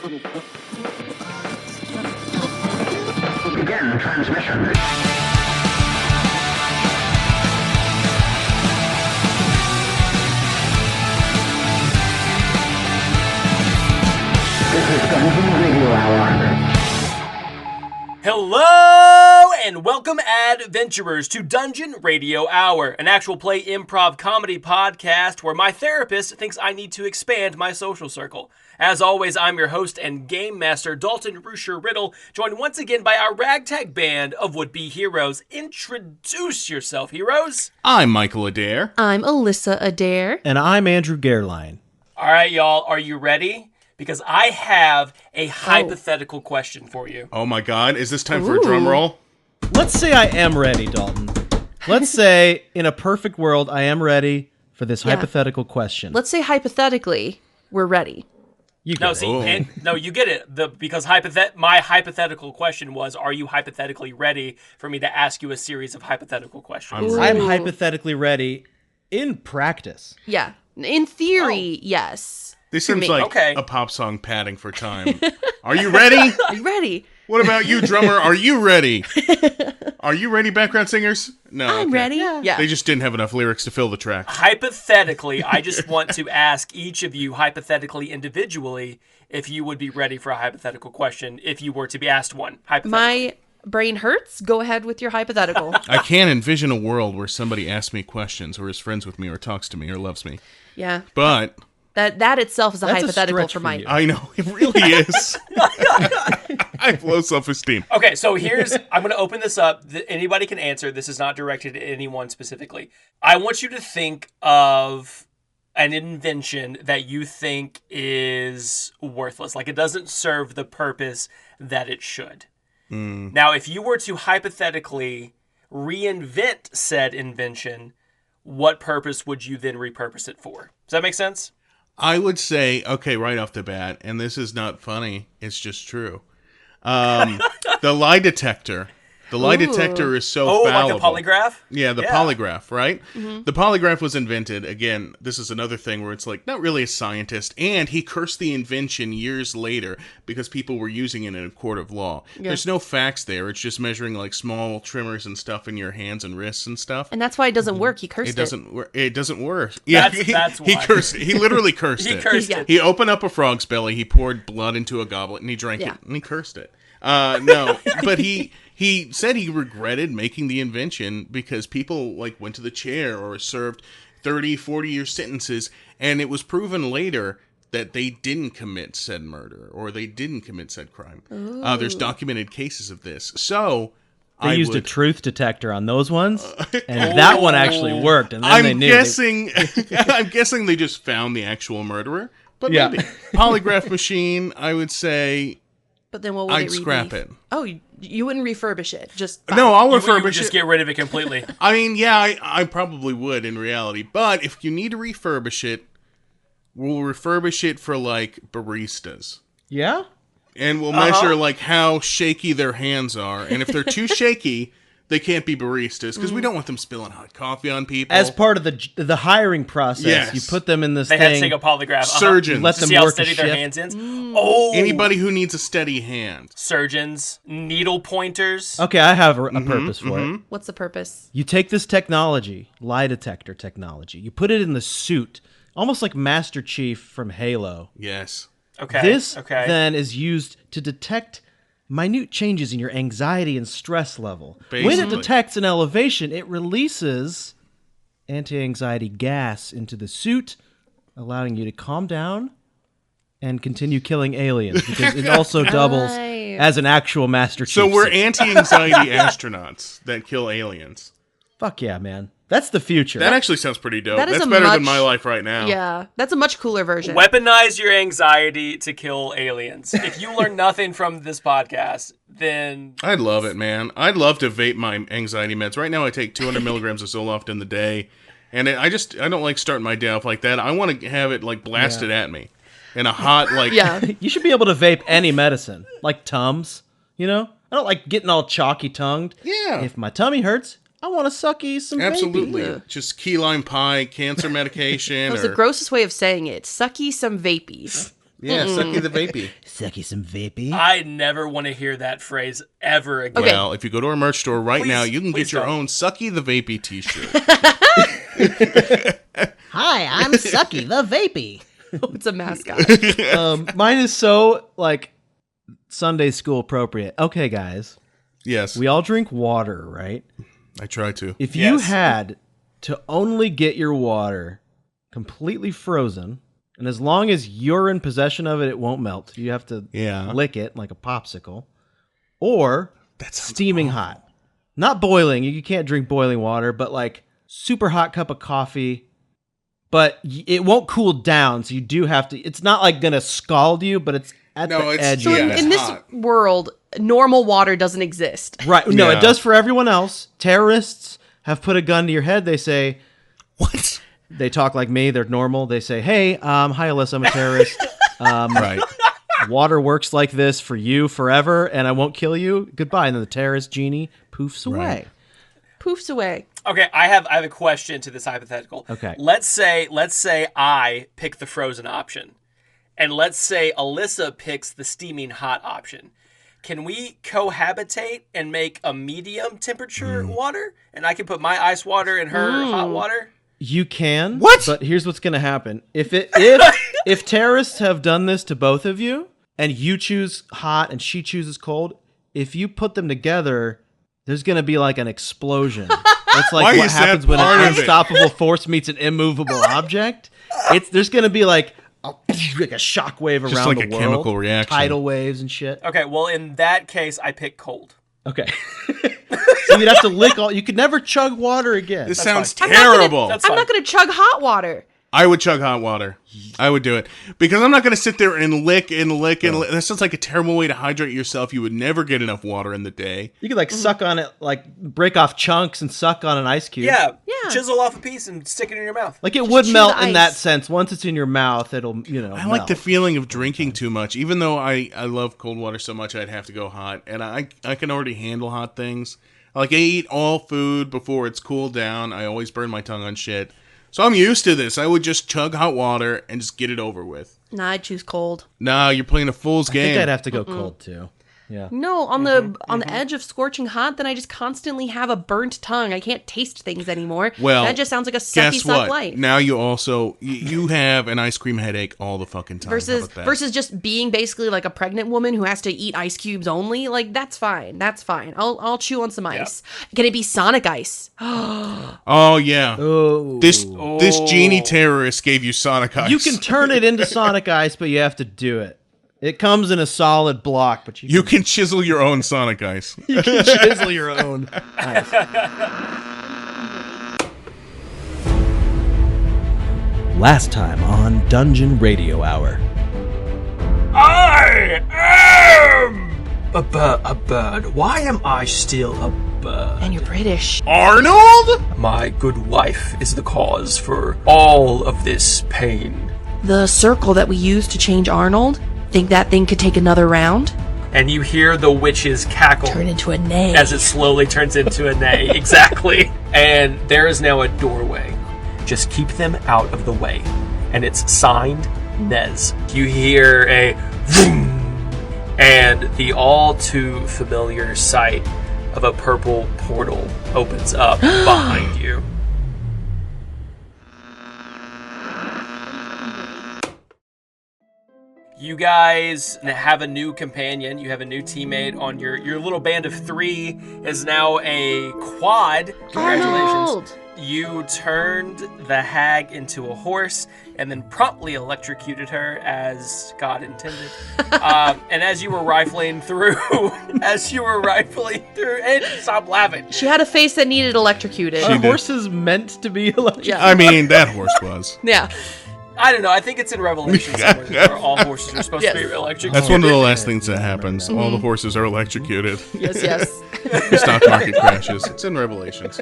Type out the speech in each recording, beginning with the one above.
Begin transmission. This is Dungeon Radio Hour. Hello and welcome, adventurers, to Dungeon Radio Hour, an actual play improv comedy podcast where my therapist thinks I need to expand my social circle. As always, I'm your host and game master, Dalton rusher-riddle, joined once again by our ragtag band of would-be heroes. Introduce yourself, heroes. I'm Michael Adair. I'm Alyssa Adair. And I'm Andrew Gerline. All right, y'all, are you ready? Because I have a hypothetical question for you. Oh my god, is this time for a drum roll? Let's say I am ready, Dalton. Let's say, in a perfect world, I am ready for this hypothetical question. Let's say hypothetically, we're ready. You No, get see, it. you get it. Because my hypothetical question was, are you hypothetically ready for me to ask you a series of hypothetical questions? I'm hypothetically ready in practice. Yeah. In theory, yes. This For seems me. like Okay. a pop song padding for time. Are you ready? Are you ready? What about you, drummer? Are you ready? Are you ready, background singers? No. I'm okay. ready. Yeah. They just didn't have enough lyrics to fill the track. Hypothetically, I just want to ask each of you, hypothetically, individually, if you would be ready for a hypothetical question if you were to be asked one. Hypothetically. My brain hurts. Go ahead with your hypothetical. I can't envision a world where somebody asks me questions or is friends with me or talks to me or loves me. Yeah. But That itself is a That's a hypothetical stretch for for my... you. I know, it really is. I have low self-esteem. Okay, so I'm going to open this up. Anybody can answer. This is not directed at anyone specifically. I want you to think of an invention that you think is worthless. Like it doesn't serve the purpose that it should. Now, if you were to hypothetically reinvent said invention, what purpose would you then repurpose it for? Does that make sense? I would say, okay, right off the bat, and this is not funny, it's just true. The lie detector. The lie detector is so fallible. Like a polygraph? Yeah, the polygraph, right? Mm-hmm. The polygraph was invented, again, this is another thing where it's like, not really a scientist, and he cursed the invention years later because people were using it in a court of law. Yeah. There's no facts there, it's just measuring like small tremors and stuff in your hands and wrists and stuff. And that's why it doesn't work. He cursed it. It doesn't work. Yeah, that's why. He cursed it. He literally cursed it. He cursed it. He opened up a frog's belly, he poured blood into a goblet, and he drank it, and he cursed it. No, but he said he regretted making the invention because people like went to the chair or served 30, 40-year sentences, and it was proven later that they didn't commit said murder or they didn't commit said crime. There's documented cases of this. So They used a truth detector on those ones, and that one actually worked, and then they knew. I'm guessing they just found the actual murderer, but Yeah. maybe. Polygraph machine, I would say... But then what would I'd scrap it. Oh, you wouldn't refurbish it. Just No, I'll You would refurbish just it. get rid of it completely. I mean, yeah, I probably would in reality. But if you need to refurbish it, we'll refurbish it for, like, baristas. Yeah? And we'll measure, like, how shaky their hands are. And if they're too shaky, they can't be baristas. Because we don't want them spilling hot coffee on people. As part of the hiring process, Yes. you put them in this They thing. had to take a polygraph. Surgeons. Let To them see how work a steady their shift. hands is. Oh, Anybody who needs a steady hand. surgeons, needle pointers. Okay, I have a purpose for it. What's the purpose? You take this technology, lie detector technology, you put it in the suit, almost like Master Chief from Halo. Yes. Okay. This okay. then is used to detect minute changes in your anxiety and stress level. When it Basically. detects an elevation, it releases anti-anxiety gas into the suit, allowing you to calm down and continue killing aliens, because it also doubles Nice. as an actual Master Chief So we're suit. anti-anxiety astronauts that kill aliens. Fuck yeah, man. That's the future. That actually sounds pretty dope. That is That's a better than much- my life right now. Yeah, that's a much cooler version. Weaponize your anxiety to kill aliens. If you learn nothing from this podcast, then I'd love it, man. I'd love to vape my anxiety meds. Right now I take 200 milligrams of Zoloft in the day, and I don't like starting my day off like that. I want to have it like blasted at me in a hot like Yeah. You should be able to vape any medicine, like Tums, you know? I don't like getting all chalky tongued. Yeah. If my tummy hurts, I want to sucky some Absolutely. vapey. Just key lime pie, cancer medication. That was the grossest way of saying it. Sucky some vapies. Yeah, sucky the vapey. sucky some vapey. I never want to hear that phrase ever again. Okay. Well, if you go to our merch store right Please- now, you can please get your don't. own Sucky the Vapey t-shirt. Hi, I'm Sucky the Vapey. It's a mascot. Mine is so, like, Sunday school appropriate. Okay, guys. Yes, We all drink water, right? I try to. If you Yes. had to only get your water completely frozen, and as long as you're in possession of it, it won't melt. You have to Yeah. lick it like a popsicle. Or That sounds steaming hot. Not boiling. You can't drink boiling water, but like super hot cup of coffee. But it won't cool down, so you do have to. It's not like going to scald you, but it's at No, the it's- edge. So of yeah, it. in this hot. world, normal water doesn't exist. Right. No, Yeah. it does for everyone else. Terrorists have put a gun to your head. They say, What? they talk like me. They're normal. They say, hey, hi, Alyssa, I'm a terrorist. Right. Water works like this for you forever, and I won't kill you. Goodbye. And then the terrorist genie poofs away. Right. Poofs away. Okay, I have a question to this hypothetical. Okay. Let's say I pick the frozen option, and let's say Alyssa picks the steaming hot option. Can we cohabitate and make a medium temperature water? And I can put my ice water in her hot water? You can. What? But here's what's going to happen. If terrorists have done this to both of you, and you choose hot and she chooses cold, if you put them together, there's going to be like an explosion. It's like Why what is that happens when part an of it? unstoppable force meets an immovable object. There's going to be like a shockwave Just around like the a world. chemical reaction. Tidal waves and shit. Okay, well, in that case, I pick cold. Okay. So you'd have to lick all. You could never chug water again. This sounds fine. terrible. That's I'm fine. not going to chug hot water. I would chug hot water. I would do it. Because I'm not going to sit there and lick and lick and lick. That sounds like a terrible way to hydrate yourself. You would never get enough water in the day. You could like suck on it, like break off chunks and suck on an ice cube. Yeah, Yeah. chisel off a piece and stick it in your mouth. Like it Just would chew melt the in that ice. sense. Once it's in your mouth, it'll, I like the melt. feeling of drinking too much. Even though I love cold water so much, I'd have to go hot. And I can already handle hot things. Like I eat all food before it's cooled down. I always burn my tongue on shit. So I'm used to this. I would just chug hot water and just get it over with. Nah, I'd choose cold. Nah, you're playing a fool's I game. think I'd have to go cold too. Yeah. No, on the edge of scorching hot, then I just constantly have a burnt tongue. I can't taste things anymore. Well, that just sounds like a sucky Guess suck what? life. Now you also you have an ice cream headache all the fucking time. How about that? Versus just being basically like a pregnant woman who has to eat ice cubes only. Like that's fine. That's fine. I'll chew on some ice. Can it be Sonic ice? Oh yeah. Oh. This genie terrorist gave you Sonic Ice. You can turn it into Sonic Ice, but you have to do it. It comes in a solid block, but You can chisel your own Sonic Ice. you can chisel your own ice. Last time on Dungeon Radio Hour. I am a bird. Why am I still a bird? And you're British. Arnold? My good wife is the cause for all of this pain. The circle that we used to change Arnold. Think that thing could take another round? And you hear the witch's cackle Turn into a neigh. as it slowly turns into a neigh. Exactly. And there is now a doorway. Just keep them out of the way. And it's signed Nez. You hear a vroom, and the all too familiar sight of a purple portal opens up behind you. You guys have a new companion. You have a new teammate on your little band of 3 is now a quad. Congratulations. Arnold! You turned the hag into a horse and then promptly electrocuted her as God intended. And as you were rifling through, and stop laughing. She had a face that needed electrocuted. Are horses meant to be electric? Yeah. I mean, that horse was. Yeah. I don't know. I think it's in Revelation somewhere where all horses are supposed to be electrocuted. That's one of the last things that happens. All the horses are electrocuted. Yes, yes. Stock market crashes. It's in Revelations.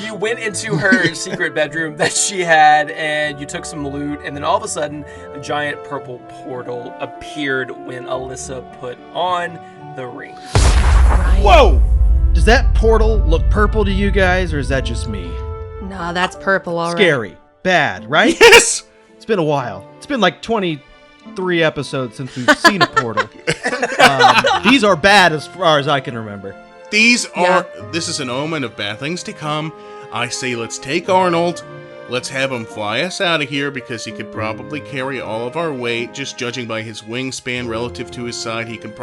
You went into her secret bedroom that she had, and you took some loot, and then all of a sudden, a giant purple portal appeared when Alyssa put on the ring. Right. Whoa! Does that portal look purple to you guys, or is that just me? Nah, that's purple, alright. Scary. Bad, right? Yes! It's been a while. It's been like 20 3 episodes since we've seen a portal. These are bad as far as I can remember. This is an omen of bad things to come. I say let's take Arnold. Let's have him fly us out of here because he could probably carry all of our weight. Just judging by his wingspan relative to his side, he can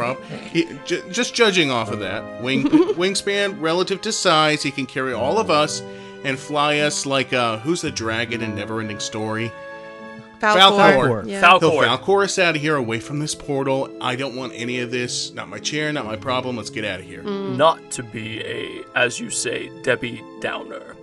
just judging off of that wingspan relative to size, he can carry all of us and fly us like who's the dragon in Neverending Story? Falcor. Yeah. Falcor. He'll Falcor us out of here, away from this portal. I don't want any of this. Not my chair, not my problem. Let's get out of here. Not to be a, as you say, Debbie Downer,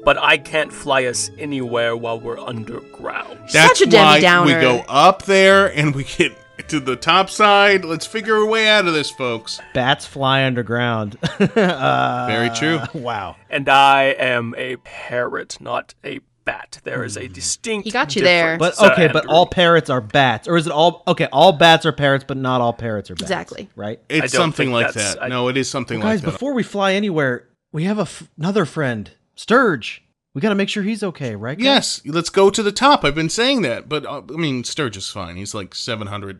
but I can't fly us anywhere while we're underground. That's Such a Debbie why Downer. we go up there and we get to the top side. Let's figure a way out of this, folks. Bats fly underground. Very true. Wow. And I am a parrot, not a bat. There is a distinct He got you there. But difference, okay, but Andrew. all parrots are bats, or is it all okay? All bats are parrots, but not all parrots are bats. Exactly. Right. It's don't something think like that's- that. No, it is something Guys, like that. before we fly anywhere, we have another friend, Sturge. We got to make sure he's okay, right? Guys? Yes, let's go to the top. I've been saying that, but I mean, Sturge is fine. He's like 700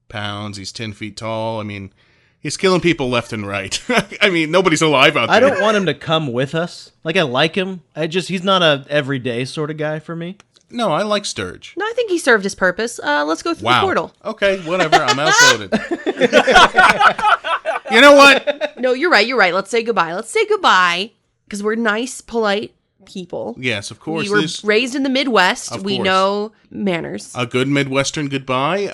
pounds. He's 10 feet tall. I mean, he's killing people left and right. I mean, nobody's alive out there. I don't want him to come with us. Like, I like him. He's not a everyday sort of guy for me. No, I like Sturge. No, I think he served his purpose. Let's go through the portal. Okay, whatever. I'm outvoted. You know what? No, you're right. Let's say goodbye. Because we're nice, polite people. Yes, of course. We were There's raised in the Midwest. Of We course. know manners. a good Midwestern goodbye.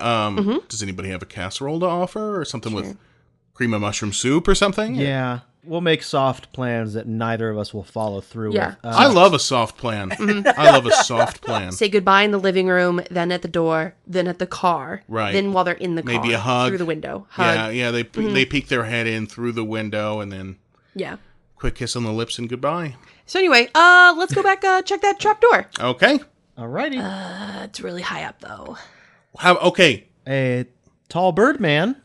Does anybody have a casserole to offer or something with cream of mushroom soup or something? Yeah. We'll make soft plans that neither of us will follow through Yeah. with. I love a soft plan. I love a soft plan. Say goodbye in the living room, then at the door, then at the car. Right. Then while they're in the car. Maybe a hug. Through the window. Hug. Yeah, they peek their head in through the window and then Yeah. quick kiss on the lips and goodbye. So anyway, let's go back, check that trap door. Okay. Alrighty. It's really high up, though. Okay. A tall bird man.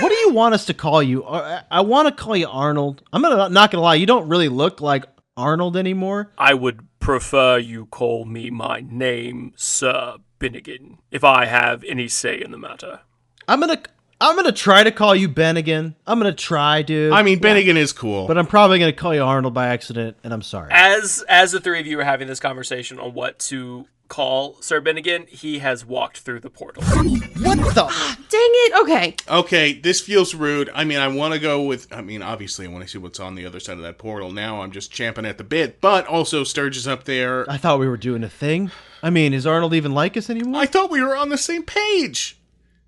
What do you want us to call you? I want to call you Arnold. I'm not gonna lie. You don't really look like Arnold anymore. I would prefer you call me my name, Sir Binnigan, if I have any say in the matter. I'm gonna try to call you Bennigan. I'm gonna try, dude. I mean, Bennigan is cool. but I'm probably gonna call you Arnold by accident, and I'm sorry. As the three of you are having this conversation on what to call Sir Binnigan, he has walked through the portal. What the? Dang it. Okay. Okay, this feels rude. I mean, I want to go with... I mean, obviously, I want to see what's on the other side of that portal. Now I'm just champing at the bit. But also, Sturge is up there. I thought we were doing a thing. I mean, is Arnold even like us anymore? I thought we were on the same page.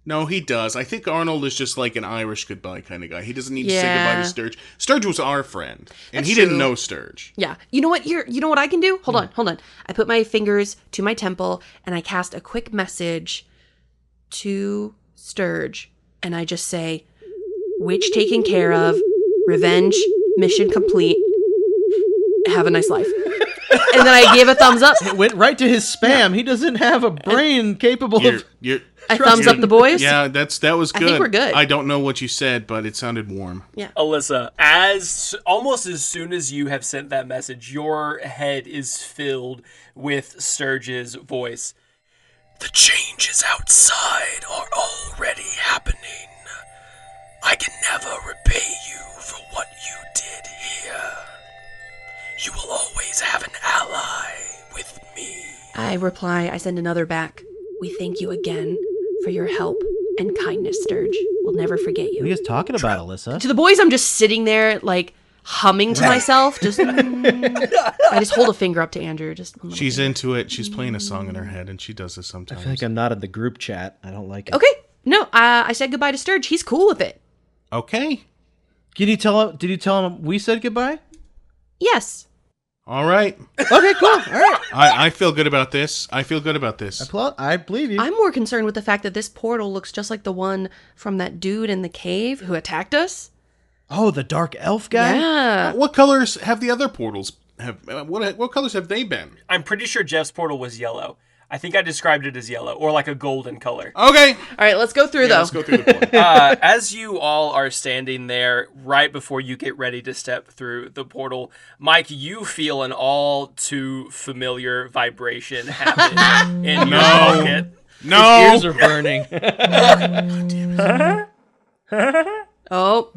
No, he does. I think Arnold is just like an Irish goodbye kind of guy. He doesn't need to say goodbye to Sturge. Sturge was our friend, and That's he didn't true. know Sturge. Yeah. You know what? You know what I can do? Hold on. I put my fingers to my temple and I cast a quick message to Sturge, and I just say, "Witch taken care of, revenge mission complete. Have a nice life." And then I gave a thumbs up. It went right to his spam. He doesn't have a brain capable of. I thumbs up the boys. Yeah, that was good. think we're good. I don't know what you said, but it sounded warm. Alyssa, as almost as soon as you have sent that message, your head is filled with Sturge's voice. The changes outside are already happening. I can never repay you for what you did here. You will always have an ally with me. I reply, I send another back. We thank you again for your help and kindness, Sturge. We'll never forget What are you. you guys talking about, Alyssa? To the boys, I'm just sitting there, like, humming to myself. Just, I just hold a finger up to Andrew. Just one little She's finger. into it. She's playing a song in her head, and she does this I sometimes. feel like I'm not in the group chat. I don't like it. Okay. No, I said goodbye to Sturge. He's cool with it. Okay. Did you tell him we said goodbye? Yes. All right. Okay, cool. All right. I feel good about this. I believe you. I'm more concerned with the fact that this portal looks just like the one from that dude in the cave who attacked us. Oh, the dark elf guy? Yeah. What colors have the other portals have? What colors have they been? I'm pretty sure Jeff's portal was yellow. I think I described it as yellow, or like a golden color. Okay. All right, let's go through, though. Let's go through the portal. As you all are standing there right before you get ready to step through the portal, Mike, you feel an all too familiar vibration happen in your pocket. No. His ears are burning. Oh,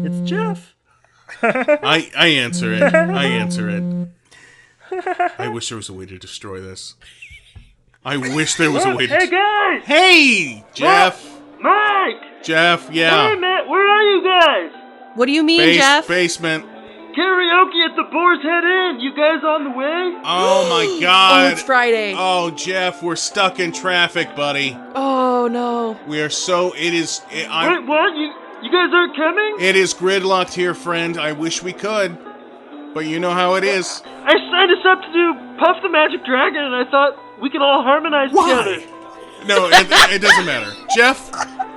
It's Jeff. I answer it. I answer it. I wish there was a way to destroy this. I wish there was a way to... Hey guys! Hey, Jeff. Mike! Jeff, Hey yeah. man, where are you guys? what do you mean, Jeff? Basement. Karaoke at the Boar's Head Inn. You guys on the way? Oh, my Oh, God. it's Friday. Oh, Jeff, we're stuck in traffic, buddy. Oh no. We are so... Wait, what? You guys aren't coming? It is gridlocked here, friend. I wish we could. But you know how it is. I signed us up to do Puff the Magic Dragon, and I thought we could all harmonize together. No, it doesn't matter. Jeff?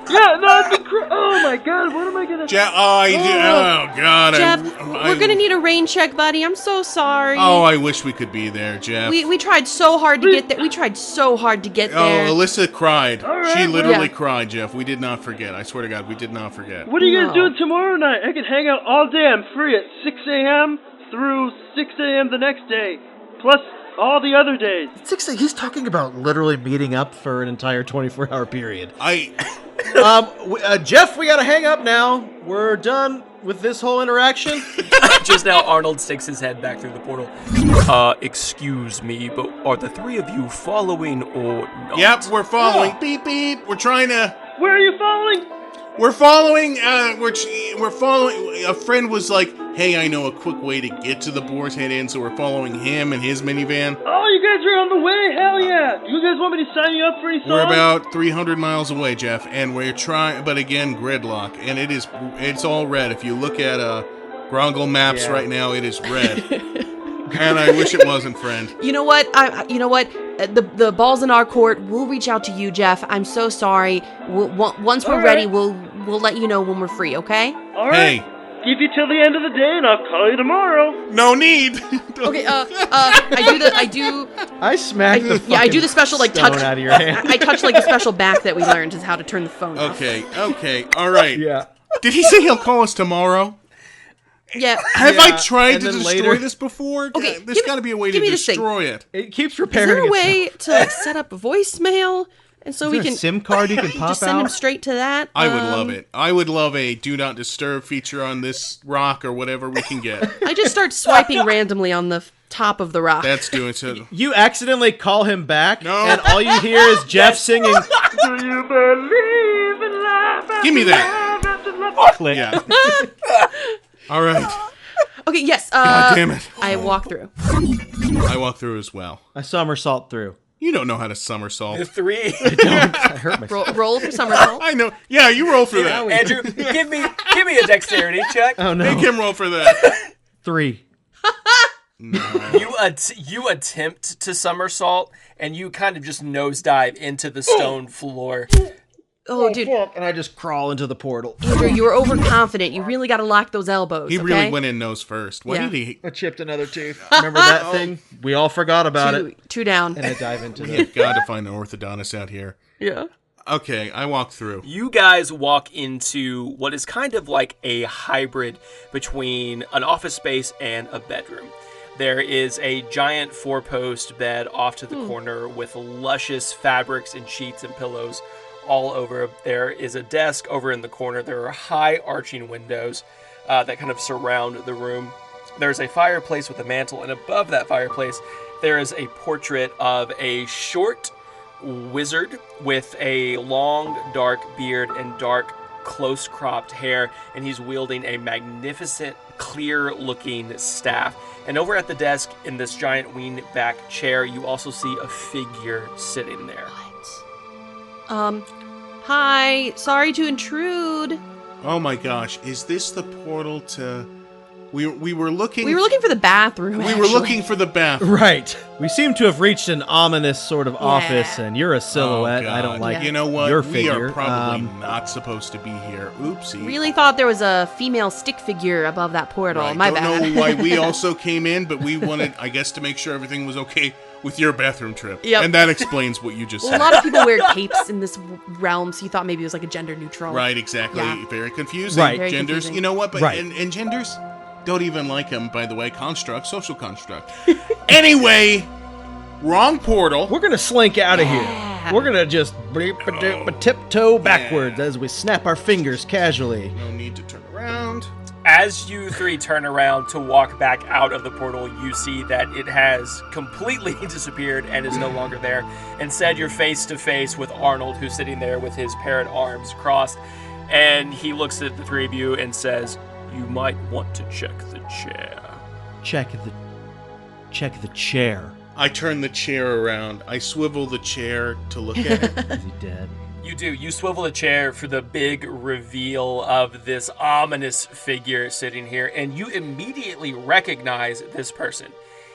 Yeah, no, it'd be oh my god, what am I gonna... Jeff, oh, God. Jeff, we're gonna need a rain check, buddy. I'm so sorry. Oh, I wish we could be there, Jeff. We tried so hard to get there. We tried so hard to get there. Oh, Alyssa cried. right, She literally Yeah. cried, Jeff. We did not forget. I swear to God, we did not forget. What are you guys No. doing tomorrow night? I can hang out all day. I'm free at 6 a.m. through 6 a.m. the next day. Plus all the other days. He's talking about literally meeting up for an entire 24-hour period. Jeff, we gotta hang up now. We're done with this whole interaction. Just now, Arnold sticks his head back through the portal. Excuse me, but are the three of you following or not? Yep, we're following. Beep, beep. We're trying to... Where are you following? We're following, we're following, a friend was like, hey, I know a quick way to get to the Boar's Head Inn, so we're following him and his minivan. Oh, you guys are on the way? Hell yeah! You guys want me to sign you up for any songs? We're about 300 miles away, Jeff, and we're trying, but again, gridlock, and it's all red. If you look at, Grongle Maps right now, it is red. And I wish it wasn't, friend. You know what? You know what? The ball's in our court. We'll reach out to you, Jeff. I'm so sorry. Once we're All ready, right. we'll let you know when we're free. Okay? All right. Hey, Give you till the end of the day, and I'll call you tomorrow. no need. Okay. I do. I smacked the Yeah, I do the special like stone touch. out of your hand. I touch like the special back that we learned is how to turn the phone off. Okay, all right. Yeah. Did he say he'll call us tomorrow? Yeah. Have I Yeah, tried and to then destroy later- this before? Okay, There's got to be a way to give me this thing. destroy it. It keeps Is repairing there a itself. way to like set up a voicemail and so Is we there a can SIM card you can pop just send him out? straight to that? I would love it. I would love a do not disturb feature on this rock or whatever we can get. I just start swiping randomly on the top of the rock. That's doing so. You accidentally call him back, No. and all you hear is Jeff singing. Do you believe in life? Give me that. Click. Yeah. All right. Okay, yes. God damn it. I walk through. I walk through as well. I somersault through. You don't know how to somersault. The three. I hurt myself. Roll for somersault. I know. Yeah, you roll for that. Andrew, give me a dexterity check. Oh no. Make him roll for that. 3. You attempt to somersault, and you kind of just nosedive into the stone floor. Oh, dude, And I just crawl into the portal. Andrew, you were overconfident. You really got to lock those elbows. He okay? really went in nose first. What Yeah. did he? I chipped another tooth. Remember that thing? We all forgot about it. Two down. And I dive into We the. have got to find an orthodontist out here. Yeah. Okay, I walk through. You guys walk into what is kind of like a hybrid between an office space and a bedroom. There is a giant 4-post bed off to the corner with luscious fabrics and sheets and pillows all over. There is a desk over in the corner. There are high arching windows that kind of surround the room. There's a fireplace with a mantle, and above that fireplace, there is a portrait of a short wizard with a long, dark beard and dark, close-cropped hair, and he's wielding a magnificent, clear-looking staff. And over at the desk, in this giant wing-back chair, you also see a figure sitting there. Hi. Sorry to intrude. Oh my gosh, is this the portal to... We were looking... We were looking for the bathroom. We were actually. looking for the bathroom. Right. We seem to have reached an ominous sort of office, and you're a silhouette. Oh, I don't God. like You know what? your We figure. are probably not supposed to be here. Oopsie. Really thought there was a female stick figure above that portal. Right. My don't bad. know why we also came in, but we wanted, I guess, to make sure everything was okay with your bathroom trip. Yep. And that explains what you just Well, said. a lot of people wear capes in this realm, so you thought maybe it was like a gender neutral. Right, exactly. Yeah. Very confusing. Right. Very Genders, confusing. you know what? But Right. and genders don't even like them, by the way. Construct, social construct. Anyway, wrong portal. We're going to slink out of here. Yeah. We're gonna just tiptoe backwards as we snap our fingers casually. No need to turn around. As you three turn around to walk back out of the portal, you see that it has completely disappeared and is no longer there. Instead, you're face to face with Arnold, who's sitting there with his parrot arms crossed, and he looks at the three of you and says, "You might want to check the chair." Check the chair. I turn the chair around. I swivel the chair to look at it. Is he dead? You do. You swivel a chair for the big reveal of this ominous figure sitting here, and you immediately recognize this person.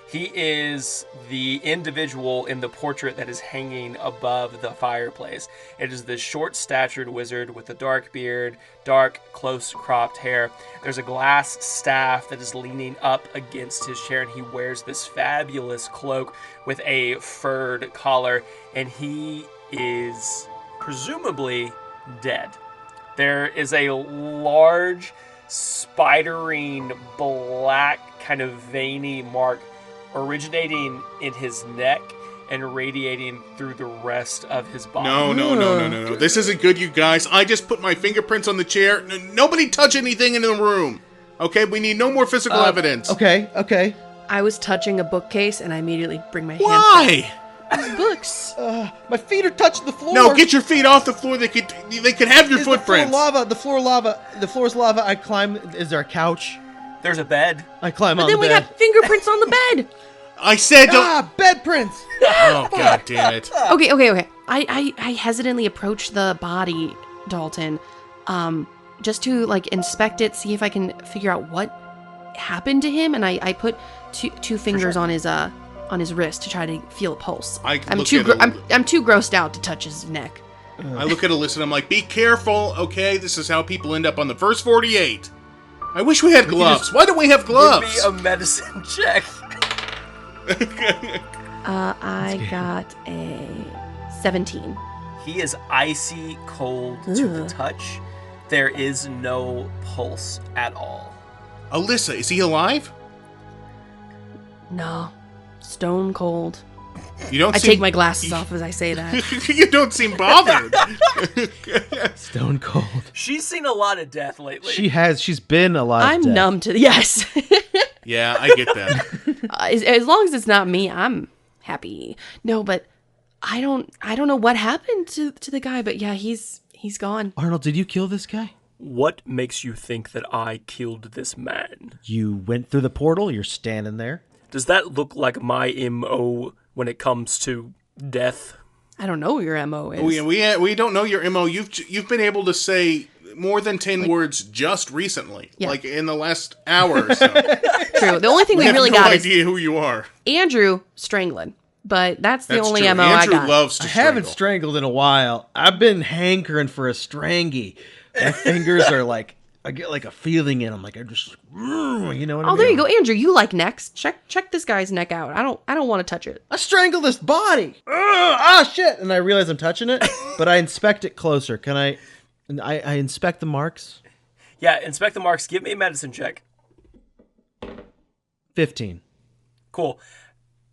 He is the individual in the portrait that is hanging above the fireplace. It is this short-statured wizard with a dark beard, dark, close-cropped hair. There's a glass staff that is leaning up against his chair, and he wears this fabulous cloak with a furred collar, and he is presumably dead. There is a large, spidering, black, kind of veiny mark originating in his neck and radiating through the rest of his body. No. This isn't good, you guys. I just put my fingerprints on the chair. Nobody touch anything in the room. Okay, we need no more physical evidence. Okay. I was touching a bookcase and I immediately bring my hand. Why? Books. My feet are touching the floor. No, get your feet off the floor. They could have your footprints. The floor's lava. I climb. Is there a couch? There's a bed. I climb But on then the we bed. got fingerprints on the bed. I said don't. Bed prints. Oh, god damn it. Okay. I hesitantly approach the body, Dalton, just to like inspect it, see if I can figure out what happened to him, and I put two fingers on his wrist to try to feel a pulse. I'm too grossed out to touch his neck. I look at Alyssa and I'm like, be careful, okay? This is how people end up on the first 48. I wish we had gloves. Why don't we have gloves? Give me a medicine check. I got a 17. He is icy cold to the touch. There is no pulse at all. Alyssa, is he alive? No. Stone cold. You don't. I take my glasses off as I say that. You don't seem bothered. Stone cold. She's seen a lot of death lately. She's been alive. I'm numb to yes. Yeah, I get that. As long as it's not me, I'm happy. No, but I don't know what happened to the guy, but yeah, he's gone. Arnold, did you kill this guy? What makes you think that I killed this man? You went through the portal. You're standing there. Does that look like my MO when it comes to death? I don't know what your MO is. We don't know your MO. You've been able to say more than 10 words just recently, like in the last hour or so. True. The only thing we really got got is idea is who you are. Andrew strangling, but that's the only true. MO Andrew I got. loves to I strangle. haven't strangled in a while. I've been hankering for a strangy. My fingers are like, I get like a feeling in them, like I just, you know what I mean? Oh, there you go, Andrew. You like necks? Check this guy's neck out. I don't want to touch it. I strangle this body. Shit! And I realize I'm touching it, but I inspect it closer. Can I inspect the marks? Yeah, inspect the marks. Give me a medicine check. 15. Cool.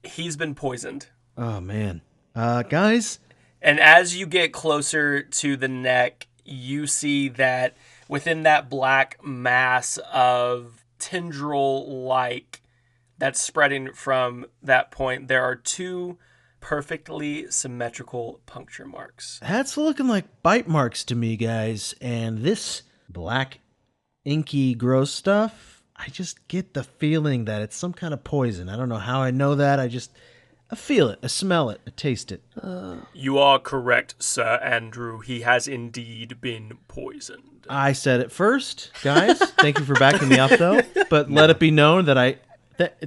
He's been poisoned. Oh man, guys. And as you get closer to the neck, you see that within that black mass of tendril-like that's spreading from that point, there are two perfectly symmetrical puncture marks. That's looking like bite marks to me, guys. And this black, inky, gross stuff, I just get the feeling that it's some kind of poison. I don't know how I know that. I feel it. I smell it. I taste it. You are correct, Sir Andrew. He has indeed been poisoned. I said it first, guys. Thank you for backing me up, though. But let it be known that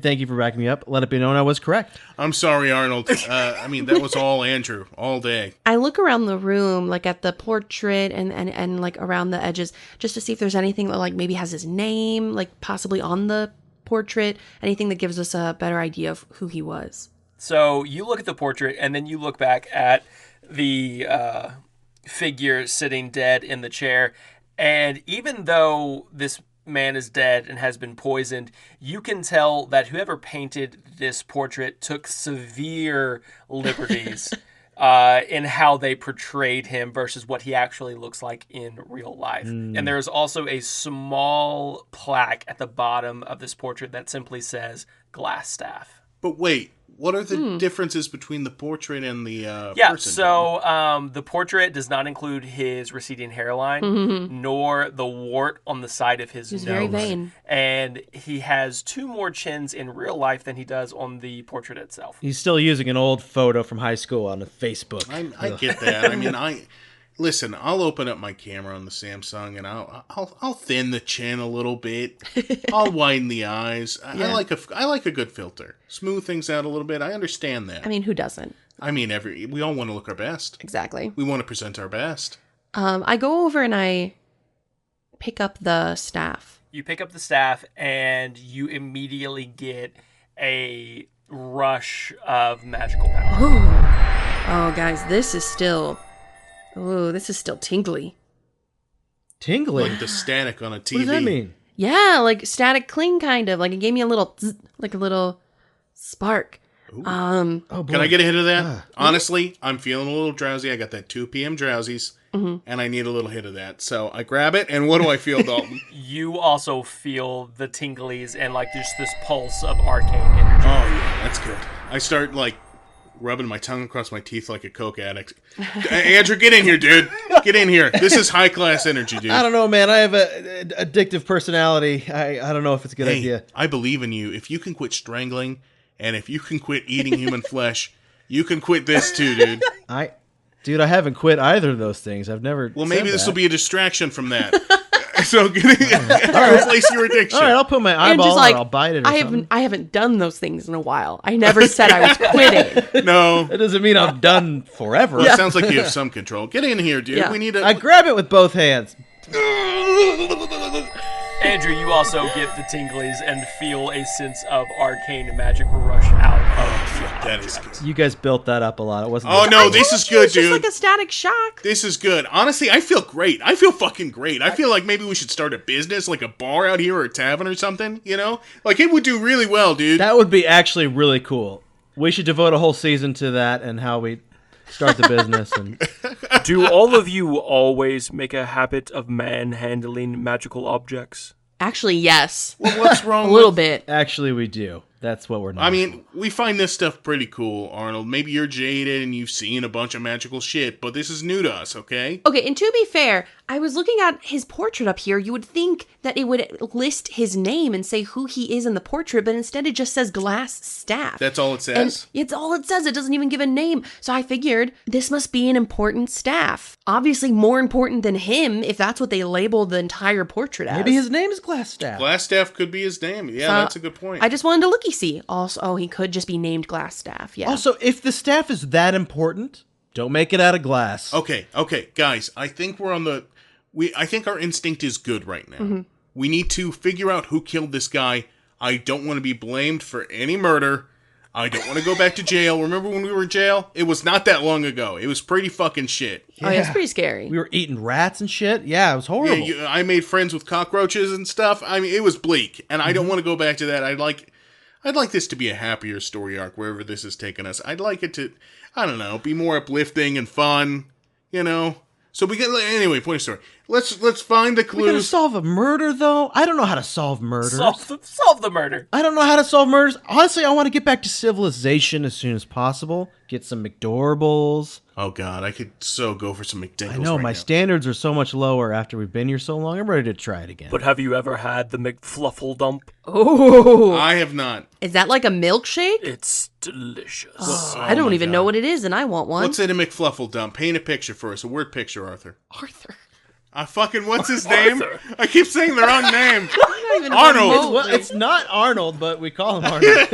thank you for backing me up. Let it be known I was correct. I'm sorry, Arnold. That was all Andrew, all day. I look around the room, like at the portrait and like around the edges, just to see if there's anything that like maybe has his name, like possibly on the portrait, anything that gives us a better idea of who he was. So you look at the portrait, and then you look back at the figure sitting dead in the chair, and even though this man is dead and has been poisoned, you can tell that whoever painted this portrait took severe liberties in how they portrayed him versus what he actually looks like in real life. And there is also a small plaque at the bottom of this portrait that simply says Glass Staff. But wait, what are the differences between the portrait and the person? So the portrait does not include his receding hairline, nor the wart on the side of his nose. He's very vain. And he has 2 more chins in real life than he does on the portrait itself. He's still using an old photo from high school on Facebook. I get that. I mean, listen. I'll open up my camera on the Samsung and I'll thin the chin a little bit. I'll widen the eyes. I like a good filter. Smooth things out a little bit. I understand that. I mean, who doesn't? I mean, we all want to look our best. Exactly. We want to present our best. I go over and I pick up the staff. You pick up the staff and you immediately get a rush of magical power. Oh, guys, this is still tingly. Tingly? Like the static on a TV. What does that mean? Yeah, like static cling, kind of. Like it gave me a little, like a little spark. Oh, boy. Can I get a hit of that? Honestly, I'm feeling a little drowsy. I got that 2 p.m. drowsies, and I need a little hit of that. So I grab it, and what do I feel, Dalton? You also feel the tinglies and like just this pulse of arcane energy. Oh, yeah, that's good. I start, like, rubbing my tongue across my teeth like a coke addict. Andrew, get in here, dude. Get in here. This is high-class energy, dude. I don't know, man. I have a addictive personality. I don't know if it's a good idea. I believe in you. If you can quit strangling, and if you can quit eating human flesh, you can quit this too, dude. Dude, I haven't quit either of those things. I've never. Well, maybe this will be a distraction from that. So replace your addiction. All right, I'll put my eyeball like, or I'll bite it or something. I haven't done those things in a while. I never said I was quitting. No. That doesn't mean I'm done forever. Well, it sounds like you have some control. Get in here, dude. Yeah. We need I grab it with both hands. Andrew, you also get the tinglies and feel a sense of arcane magic rush out of that is good. You guys built that up a lot. It wasn't. Oh, no, this is good, It's just dude. like a static shock. This is good. Honestly, I feel great. I feel fucking great. I feel like maybe we should start a business, like a bar out here or a tavern or something, you know? Like, it would do really well, dude. That would be actually really cool. We should devote a whole season to that and how we start the business. And Do all of you always make a habit of manhandling magical objects? Actually, yes. Well, what's wrong A little bit. actually, we do. That's what we're. I mean, we find this stuff pretty cool, Arnold. Maybe you're jaded and you've seen a bunch of magical shit, but this is new to us, okay? Okay, and to be fair, I was looking at his portrait up here. You would think that it would list his name and say who he is in the portrait, but instead it just says Glass Staff. That's all it says? And it's all it says. It doesn't even give a name. So I figured this must be an important staff. Obviously more important than him if that's what they labeled the entire portrait as. maybe his name is Glass Staff. Glass Staff could be his name. Yeah, So, that's a good point. I just wanted to looky-see. Also, he could just be named Glass Staff. Yeah. Also, if the staff is that important, don't make it out of glass. Okay, guys. I think we're on the... I think our instinct is good right now. Mm-hmm. We need to figure out who killed this guy. I don't want to be blamed for any murder. I don't want to go back to jail. Remember when we were in jail? It was not that long ago. It was pretty fucking shit. Oh, yeah, it's pretty scary. We were eating rats and shit. Yeah, it was horrible. Yeah, I made friends with cockroaches and stuff. I mean, it was bleak, and I don't want to go back to that. I'd like this to be a happier story arc wherever this is taking us. I'd like it to, I don't know, be more uplifting and fun, you know? So we get, anyway, point of story. Let's find the We gotta clues. solve a murder, though. I don't know how to solve murders. Solve the murder. I don't know how to solve murders. Honestly, I want to get back to civilization as soon as possible. Get some McDorables. Oh god, I could so go for some McDingles I know, right my now. standards are so much lower after we've been here so long. I'm ready to try it again. But have you ever had the McFluffle dump? Oh, I have not. is that like a milkshake? It's delicious. I don't my even God. know what it is, and I want one. What's in a McFluffle dump? Paint a picture for us, a word picture, Arthur. Arthur? What's his name? I keep saying the wrong name. Even Arnold. remotely. Well, it's not Arnold, but we call him Arnold.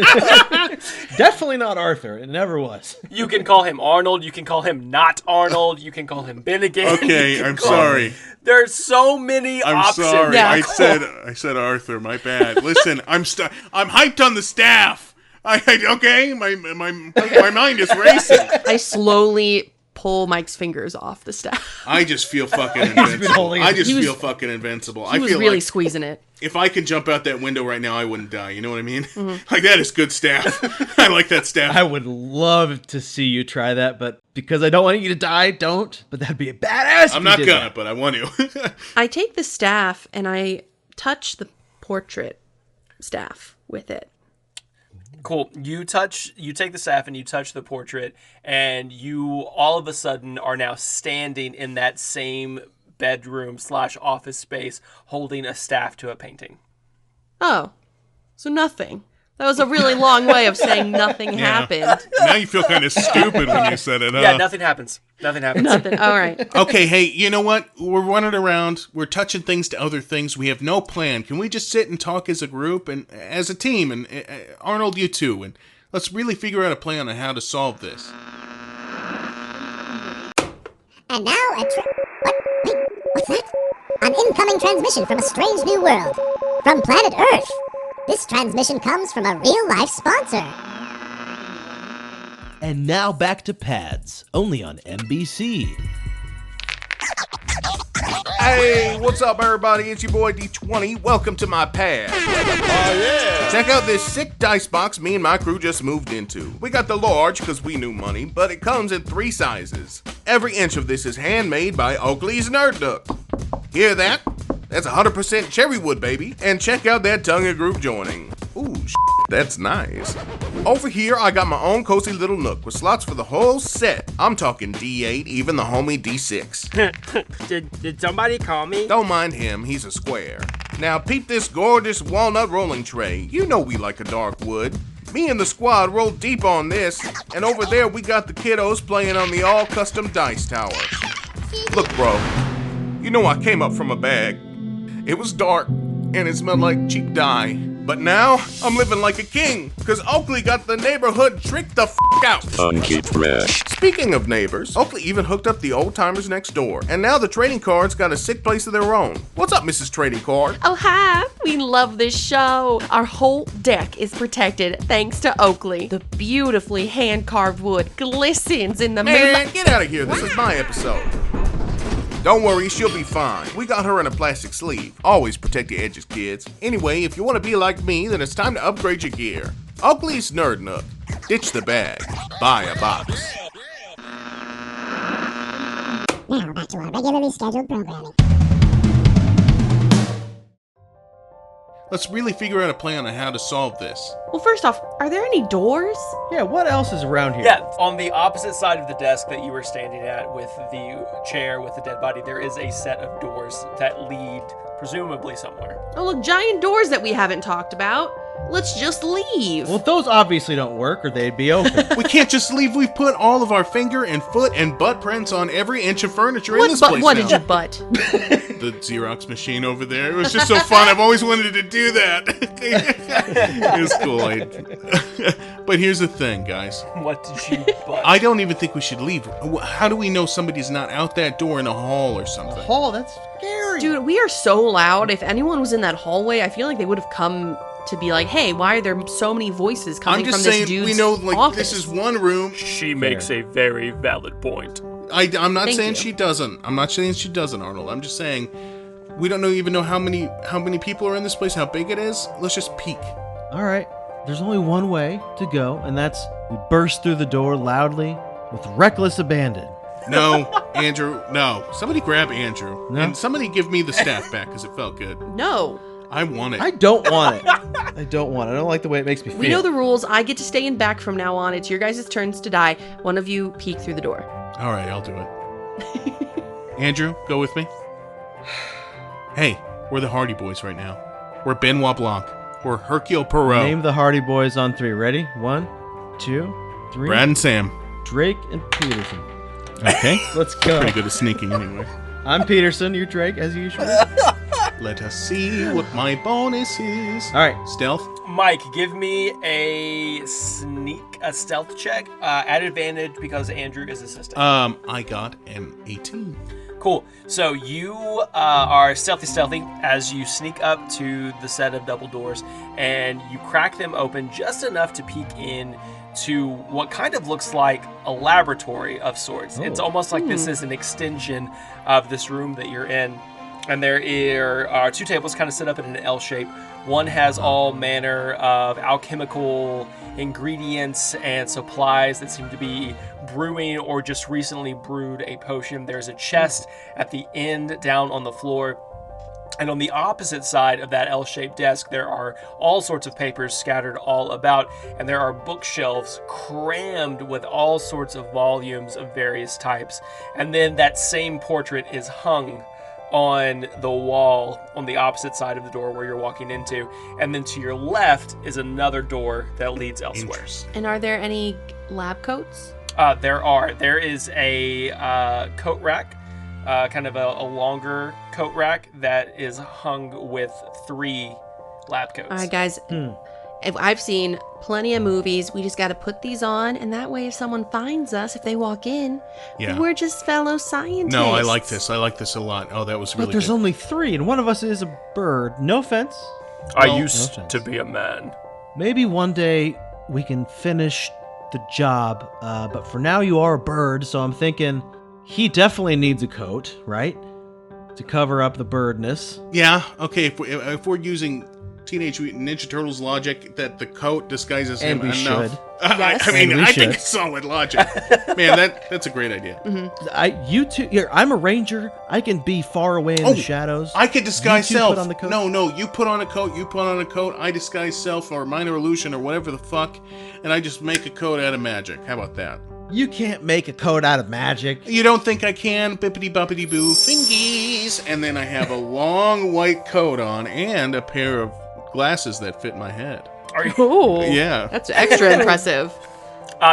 Definitely not Arthur. It never was. You can call him Arnold. You can call him not Arnold. You can call him Ben again. Okay, I'm sorry. There's so many I'm options. sorry. Yeah. I said Arthur. My bad. Listen, I'm hyped on the staff. Okay, my mind is racing. I slowly pull Mike's fingers off the staff. I just feel fucking invincible. holding it. I just He was- feel fucking invincible. He I was feel really like squeezing it. if I could jump out that window right now, I wouldn't die. You know what I mean? Mm-hmm. Like, that is good staff. I like that staff. I would love to see you try that, but because I don't want you to die, don't. But that'd be a badass. I'm not gonna, but I want to. I take the staff and I touch the portrait staff with it. Cool. You take the staff and you touch the portrait, and you all of a sudden are now standing in that same bedroom / office space holding a staff to a painting. Oh, so nothing. That was a really long way of saying nothing happened. Now you feel kind of stupid when you said it, huh? Yeah, nothing happens. Nothing happens. Nothing. All right. Okay, hey, you know what? We're running around. We're touching things to other things. We have no plan. Can we just sit and talk as a group and as a team? And Arnold, you too. And let's really figure out a plan on how to solve this. And now what? Wait, what's that? An incoming transmission from a strange new world. From planet Earth. This transmission comes from a real-life sponsor. And now back to Pads, only on NBC. Hey, what's up, everybody? It's your boy D20. Welcome to my pad. Oh, yeah. Check out this sick dice box me and my crew just moved into. We got the large because we knew money, but it comes in 3 sizes. Every inch of this is handmade by Oakley's Nerd Nook. Hear that? That's 100% cherry wood, baby. And check out that tongue group joining. Ooh, that's nice. Over here, I got my own cozy little nook with slots for the whole set. I'm talking D8, even the homie D6. Did somebody call me? Don't mind him, he's a square. Now peep this gorgeous walnut rolling tray. You know we like a dark wood. Me and the squad roll deep on this, and over there we got the kiddos playing on the all-custom dice tower. Look, bro, you know I came up from a bag. It was dark, and it smelled like cheap dye. But now, I'm living like a king, because Oakley got the neighborhood tricked the out. Funky fresh. Speaking of neighbors, Oakley even hooked up the old timers next door, and now the trading cards got a sick place of their own. What's up, Mrs. Trading Card? Oh, hi. We love this show. Our whole deck is protected thanks to Oakley. The beautifully hand-carved wood glistens in the Man, moonlight. get out of here. This is my episode. Don't worry, she'll be fine. We got her in a plastic sleeve. Always protect your edges, kids. Anyway, if you want to be like me, then it's time to upgrade your gear. Oakley's Nerd Nook. Ditch the bag. Buy a box. Now back to our regularly scheduled programming. Let's really figure out a plan on how to solve this. Well, first off, are there any doors? Yeah, what else is around here? Yeah, on the opposite side of the desk that you were standing at with the chair with the dead body, there is a set of doors that lead presumably somewhere. Oh, look, giant doors that we haven't talked about. Let's just leave. Well, those obviously don't work, or they'd be open. We can't just leave. We've put all of our finger and foot and butt prints on every inch of furniture in this place What now. did you butt? The Xerox machine over there. It was just so fun. I've always wanted to do that. It was cool. But here's the thing, guys. What did you butt? I don't even think we should leave. How do we know somebody's not out that door in a hall or something? Hall, that's scary. Dude, we are so loud. If anyone was in that hallway, I feel like they would have come to be like, hey, why are there so many voices coming I'm just from this saying, dude's we know, like, office? this is one room. She makes a very valid point. I'm not Thank saying you. she doesn't. I'm not saying she doesn't, Arnold. I'm just saying we don't even know how many people are in this place, how big it is. Let's just peek. All right, there's only one way to go, and that's we burst through the door loudly with reckless abandon. No, Andrew, no. Somebody grab Andrew. No. And somebody give me the staff back because it felt good. No. I want it. I don't want it. I don't want it. I don't like the way it makes me feel. We know the rules. I get to stay in back from now on. It's your guys' turns to die. One of you peek through the door. All right, I'll do it. Andrew, go with me. Hey, we're the Hardy Boys right now. We're Benoit Blanc. We're Hercule Poirot. Name the Hardy Boys on 3. Ready? 1, 2, 3. Brad and Sam. Drake and Peterson. Okay. Let's go. Pretty good at sneaking anyway. I'm Peterson. You're Drake, as usual. Let us see what my bonus is. All right. Stealth. Mike, give me a stealth check at advantage because Andrew is assistant. I got an 18. Cool. So you are stealthy as you sneak up to the set of double doors and you crack them open just enough to peek in to what kind of looks like a laboratory of sorts. It's almost like this is an extension of this room that you're in. And there are 2 tables kind of set up in an L shape. One has all manner of alchemical ingredients and supplies that seem to be brewing or just recently brewed a potion. There's a chest at the end down on the floor. And on the opposite side of that L-shaped desk, there are all sorts of papers scattered all about, and there are bookshelves crammed with all sorts of volumes of various types. And then that same portrait is hung on the wall on the opposite side of the door where you're walking into. And then to your left is another door that leads elsewhere. And are there any lab coats? There are. There is a coat rack. Kind of a longer coat rack that is hung with 3 lab coats. All right, guys. If I've seen plenty of movies. We just got to put these on, and that way if someone finds us, if they walk in, we're just fellow scientists. No, I like this. I like this a lot. Oh, that was really But there's good. only 3, and one of us is a bird. No offense. I Well, used no offense. to be a man. Maybe one day we can finish the job, but for now you are a bird, so I'm thinking he definitely needs a coat, right? To cover up the birdness. Yeah, okay, if we're using Teenage Mutant Ninja Turtles logic that the coat disguises him And we enough. should. Yes. I mean, And we I think should. it's solid logic. Man, that's a great idea. You two, here, I'm a ranger. I can be far away in the shadows. I can disguise You two self. put on the coat? No, you put on a coat, you put on a coat, I disguise self or minor illusion or whatever the fuck, and I just make a coat out of magic. How about that? You can't make a coat out of magic. You don't think I can? Bippity boppity boo, fingies. And then I have a long white coat on and a pair of glasses that fit my head. Ooh, Yeah. that's extra impressive.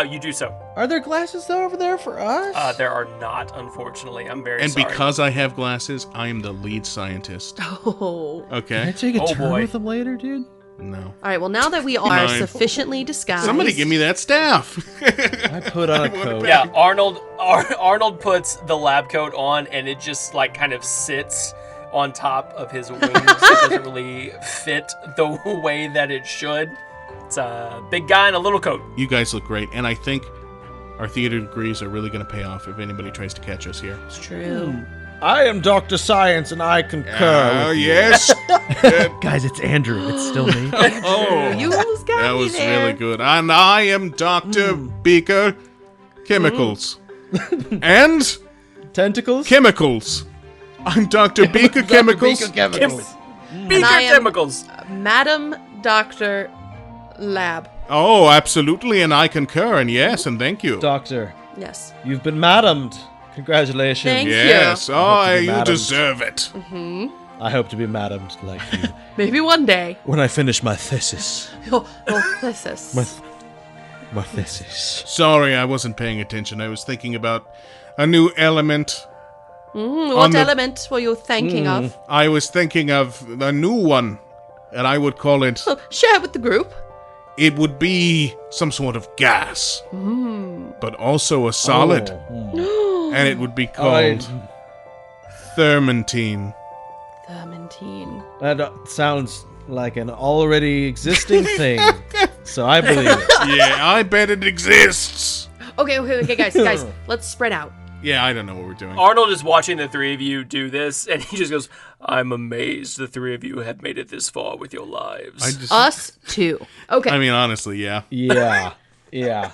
You do so. Are there glasses though over there for us? There are not, unfortunately. I'm very And sorry. because I have glasses, I am the lead scientist. Oh. Can I Okay? take a Oh, turn boy. with them later, dude? No. All right, well, now that we are Fine. sufficiently disguised. Somebody give me that staff. I put on a coat. Yeah, Arnold puts the lab coat on, and it just like kind of sits on top of his wings. It doesn't really fit the way that it should. It's a big guy in a little coat. You guys look great, and I think our theater degrees are really going to pay off if anybody tries to catch us here. It's true. I am Dr. Science and I concur. Oh, yes. Guys, it's Andrew. It's still me. Oh, You almost got that me was there. really good. And I am Dr. Beaker Chemicals. And Tentacles? chemicals. I'm Dr. Beaker Chemicals. Chemicals. Beaker I am- chemicals. Madam Dr. Lab. Oh, absolutely, and I concur, and yes, and thank you. Doctor, Yes. you've been madamed. Congratulations. Thank you. Yes, hope oh, to be you madamed. deserve it. I hope to be madamed like you Maybe one day. when I finish my thesis. Oh, this is. My thesis. Sorry, I wasn't paying attention. I was thinking about a new element. What on the- element were you thinking of? I was thinking of a new one, and I would call it. Oh, share it with the group. It would be some sort of gas, but also a solid, and it would be called thermantine. Thermantine. That sounds like an already existing thing. So I believe it. Yeah, I bet it exists. Okay, guys, let's spread out. Yeah, I don't know what we're doing. Arnold is watching the 3 of you do this, and he just goes, I'm amazed the 3 of you have made it this far with your lives. Us too. Okay. I mean, honestly, yeah. Yeah. Yeah.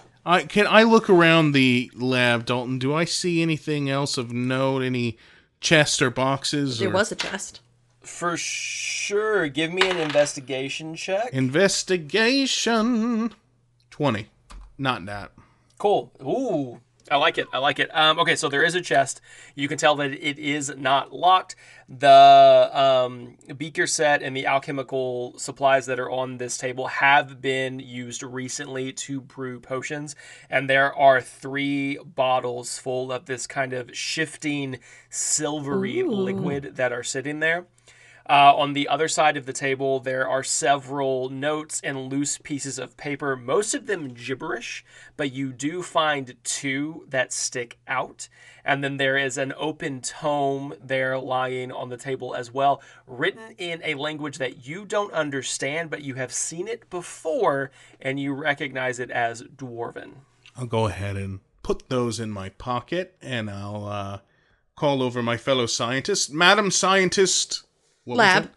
Can I look around the lab, Dalton? Do I see anything else of note? Any chests or boxes? there or was a chest. For sure. Give me an investigation check. investigation? 20. Not that. Cool. Ooh. I like it. Okay, so there is a chest. You can tell that it is not locked. The beaker set and the alchemical supplies that are on this table have been used recently to brew potions. And there are 3 bottles full of this kind of shifting silvery liquid that are sitting there. On the other side of the table, there are several notes and loose pieces of paper, most of them gibberish, but you do find 2 that stick out. And then there is an open tome there lying on the table as well, written in a language that you don't understand, but you have seen it before, and you recognize it as Dwarven. I'll go ahead and put those in my pocket, and I'll call over my fellow scientist. Madam Scientist... What Lab.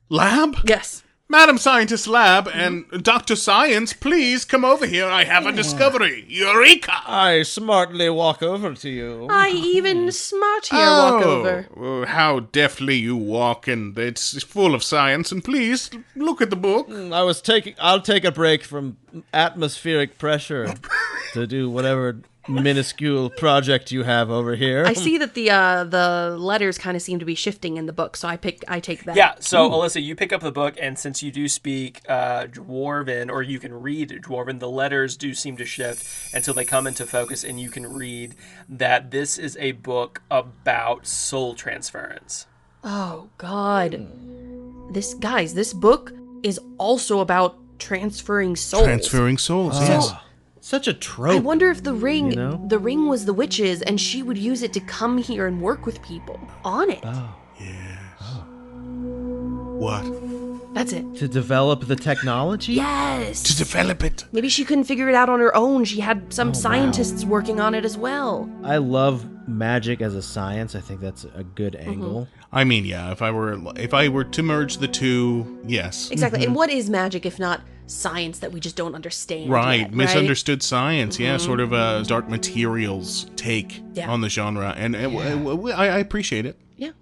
Lab? Yes. Madam Scientist Lab and Dr. Science, please come over here. I have a discovery. Eureka! I smartly walk over to you. I even smartier walk over. Oh, how deftly you walk, and it's full of science. And please, look at the book. I'll take a break from atmospheric pressure to do whatever minuscule project you have over here. I see that the letters kind of seem to be shifting in the book, so I take that. Yeah, so Alyssa, you pick up the book, and since you do speak Dwarven, or you can read Dwarven, the letters do seem to shift until they come into focus, and you can read that this is a book about soul transference. Oh, God. This book is also about transferring souls. Transferring souls, yes. Such a trope. I wonder if the ring, you know? the ring was the witch's, and she would use it to come here and work with people on it. Oh. Yes. What? That's it. To develop the technology? Yes. To develop it. Maybe she couldn't figure it out on her own. She had some scientists working on it as well. I love magic as a science. I think that's a good angle. I mean, yeah, if I were to merge the two, yes. Exactly. And what is magic if not science that we just don't understand? Right, yet, misunderstood science. Yeah, sort of a dark materials take on the genre, and I appreciate it. Yeah.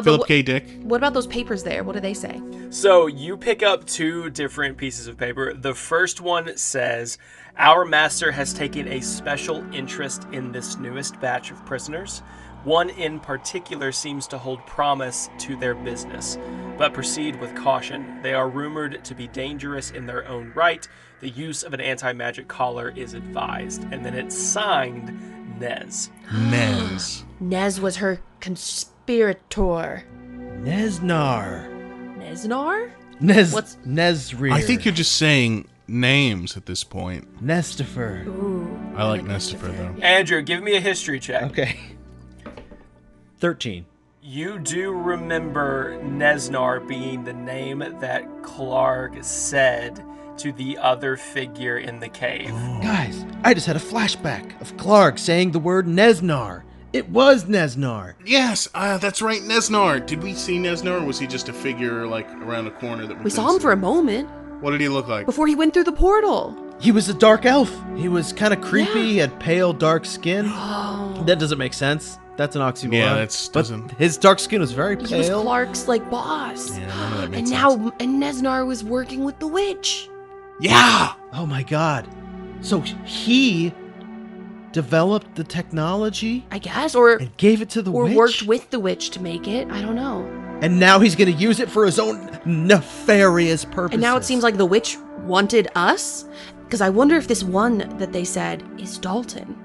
Philip K. Dick. What about those papers there? What do they say? So you pick up 2 different pieces of paper. The first one says, "Our master has taken a special interest in this newest batch of prisoners. One in particular seems to hold promise to their business, but proceed with caution. They are rumored to be dangerous in their own right. The use of an anti-magic collar is advised." And then it's signed Nez. Nez. Nez was her conspirator. Nesnar. Nesnar? What's Nesrir? I think you're just saying names at this point. Nestifer. Ooh. I like Nestifer, though. Andrew, give me a history check. Okay. 13. You do remember Nesnar being the name that Clark said to the other figure in the cave. Guys, I just had a flashback of Clark saying the word Nesnar. It was Nesnar. Yes, that's right, Nesnar. Did we see Nesnar, or was he just a figure, like, around a corner that We saw him for a moment What did he look like? before he went through the portal. He was a dark elf. He was kind of creepy. He had pale, dark skin. That doesn't make sense. That's an oxymoron. Yeah, that's but doesn't. his dark skin was very pale. He was Clark's boss. Yeah, none of that makes And sense. now Nesnar was working with the witch. Yeah! Oh my god. So he developed the technology I guess, or and gave it to the witch? worked with the witch to make it. I don't know. And now he's going to use it for his own nefarious purposes. And now it seems like the witch wanted us? Because I wonder if this one that they said is Dalton.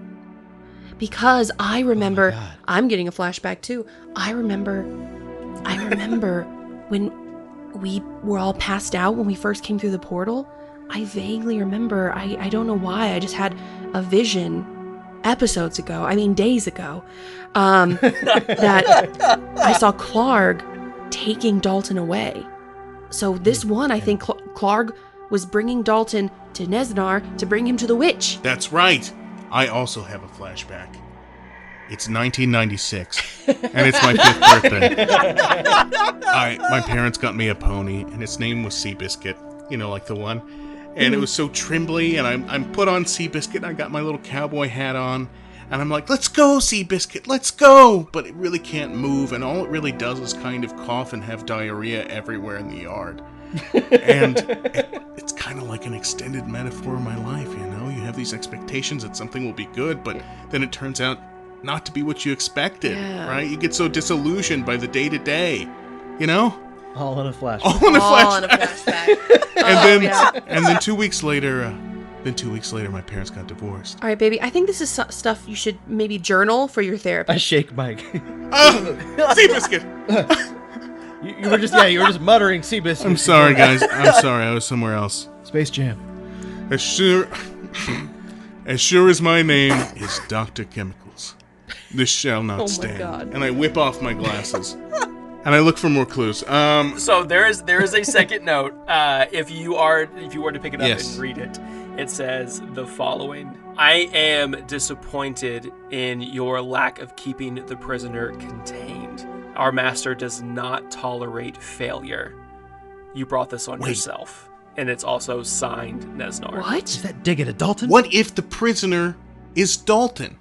Because I remember, God. I'm getting a flashback too. I remember when we were all passed out when we first came through the portal. I vaguely remember, I don't know why, I just had a vision episodes ago, days ago, that I saw Clark taking Dalton away. So this one, I think Clark was bringing Dalton to Nesnar to bring him to the witch. That's right. I also have a flashback. It's 1996, and it's my 5th birthday. My parents got me a pony, and its name was Seabiscuit. You know, like the one. And it was so trembly, and I'm put on Seabiscuit, and I got my little cowboy hat on, and I'm like, let's go, Seabiscuit, let's go! But it really can't move, and all it really does is kind of cough and have diarrhea everywhere in the yard. And it's kind of like an extended metaphor of my life, you know? You have these expectations that something will be good, but then it turns out not to be what you expected, right? You get so disillusioned by the day-to-day, you know? All in a flashback. All in a flashback. And then 2 weeks later, my parents got divorced. All right, baby. I think this is stuff you should maybe journal for your therapist. I shake my... Seabiscuit! You were just muttering sea biscuits. I'm sorry, guys. I'm sorry. I was somewhere else. Space Jam. As sure as my name is Dr. Chemicals, this shall not stand. God. And I whip off my glasses. And I look for more clues. So there is a second note. If you were to pick it up Yes. and read it, it says the following: I am disappointed in your lack of keeping the prisoner contained. Our master does not tolerate failure. You brought this on yourself. And it's also signed Nesnar. What? Is that dig at Dalton? What if the prisoner is Dalton?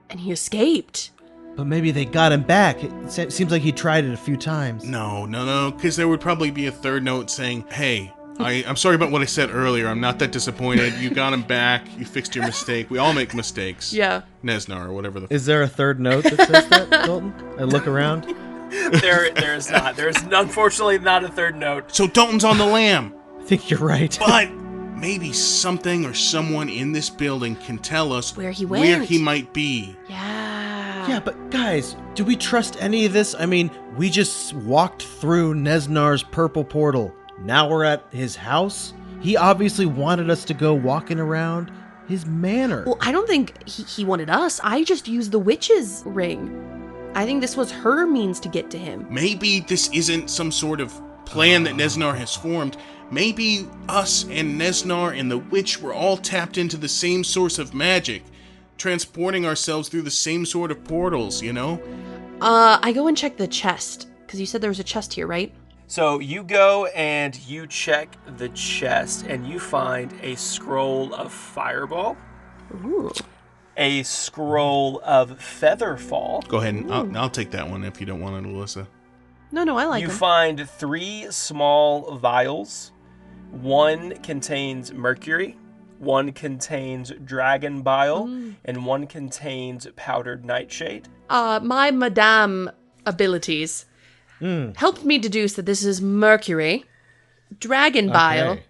And he escaped. But maybe they got him back. It seems like he tried it a few times. No, because there would probably be a third note saying, hey, I'm sorry about what I said earlier. I'm not that disappointed. You got him back. You fixed your mistake. We all make mistakes. Yeah. Nesnar or whatever the Is there a third note that says that, Dalton? I look around. There's not. There's unfortunately not a third note. So Dalton's on the lam. I think you're right. But maybe something or someone in this building can tell us Where he where went. he might be. Yeah. Yeah, but guys, do we trust any of this? I mean, we just walked through Nesnar's purple portal. Now we're at his house. He obviously wanted us to go walking around his manor. Well, I don't think he wanted us. I just used the witch's ring. I think this was her means to get to him. Maybe this isn't some sort of plan that Nesnar has formed. Maybe us and Nesnar and the witch were all tapped into the same source of magic, transporting ourselves through the same sort of portals, you know? I go and check the chest, because you said there was a chest here, right? So you go and you check the chest, and you find a scroll of fireball, Ooh. a scroll of featherfall. Go ahead and I'll take that one if you don't want it, Alyssa. No, I like You them. find 3 small vials. One contains mercury, one contains dragon bile, and one contains powdered nightshade. My madame abilities helped me deduce that this is mercury, dragon bile, Okay.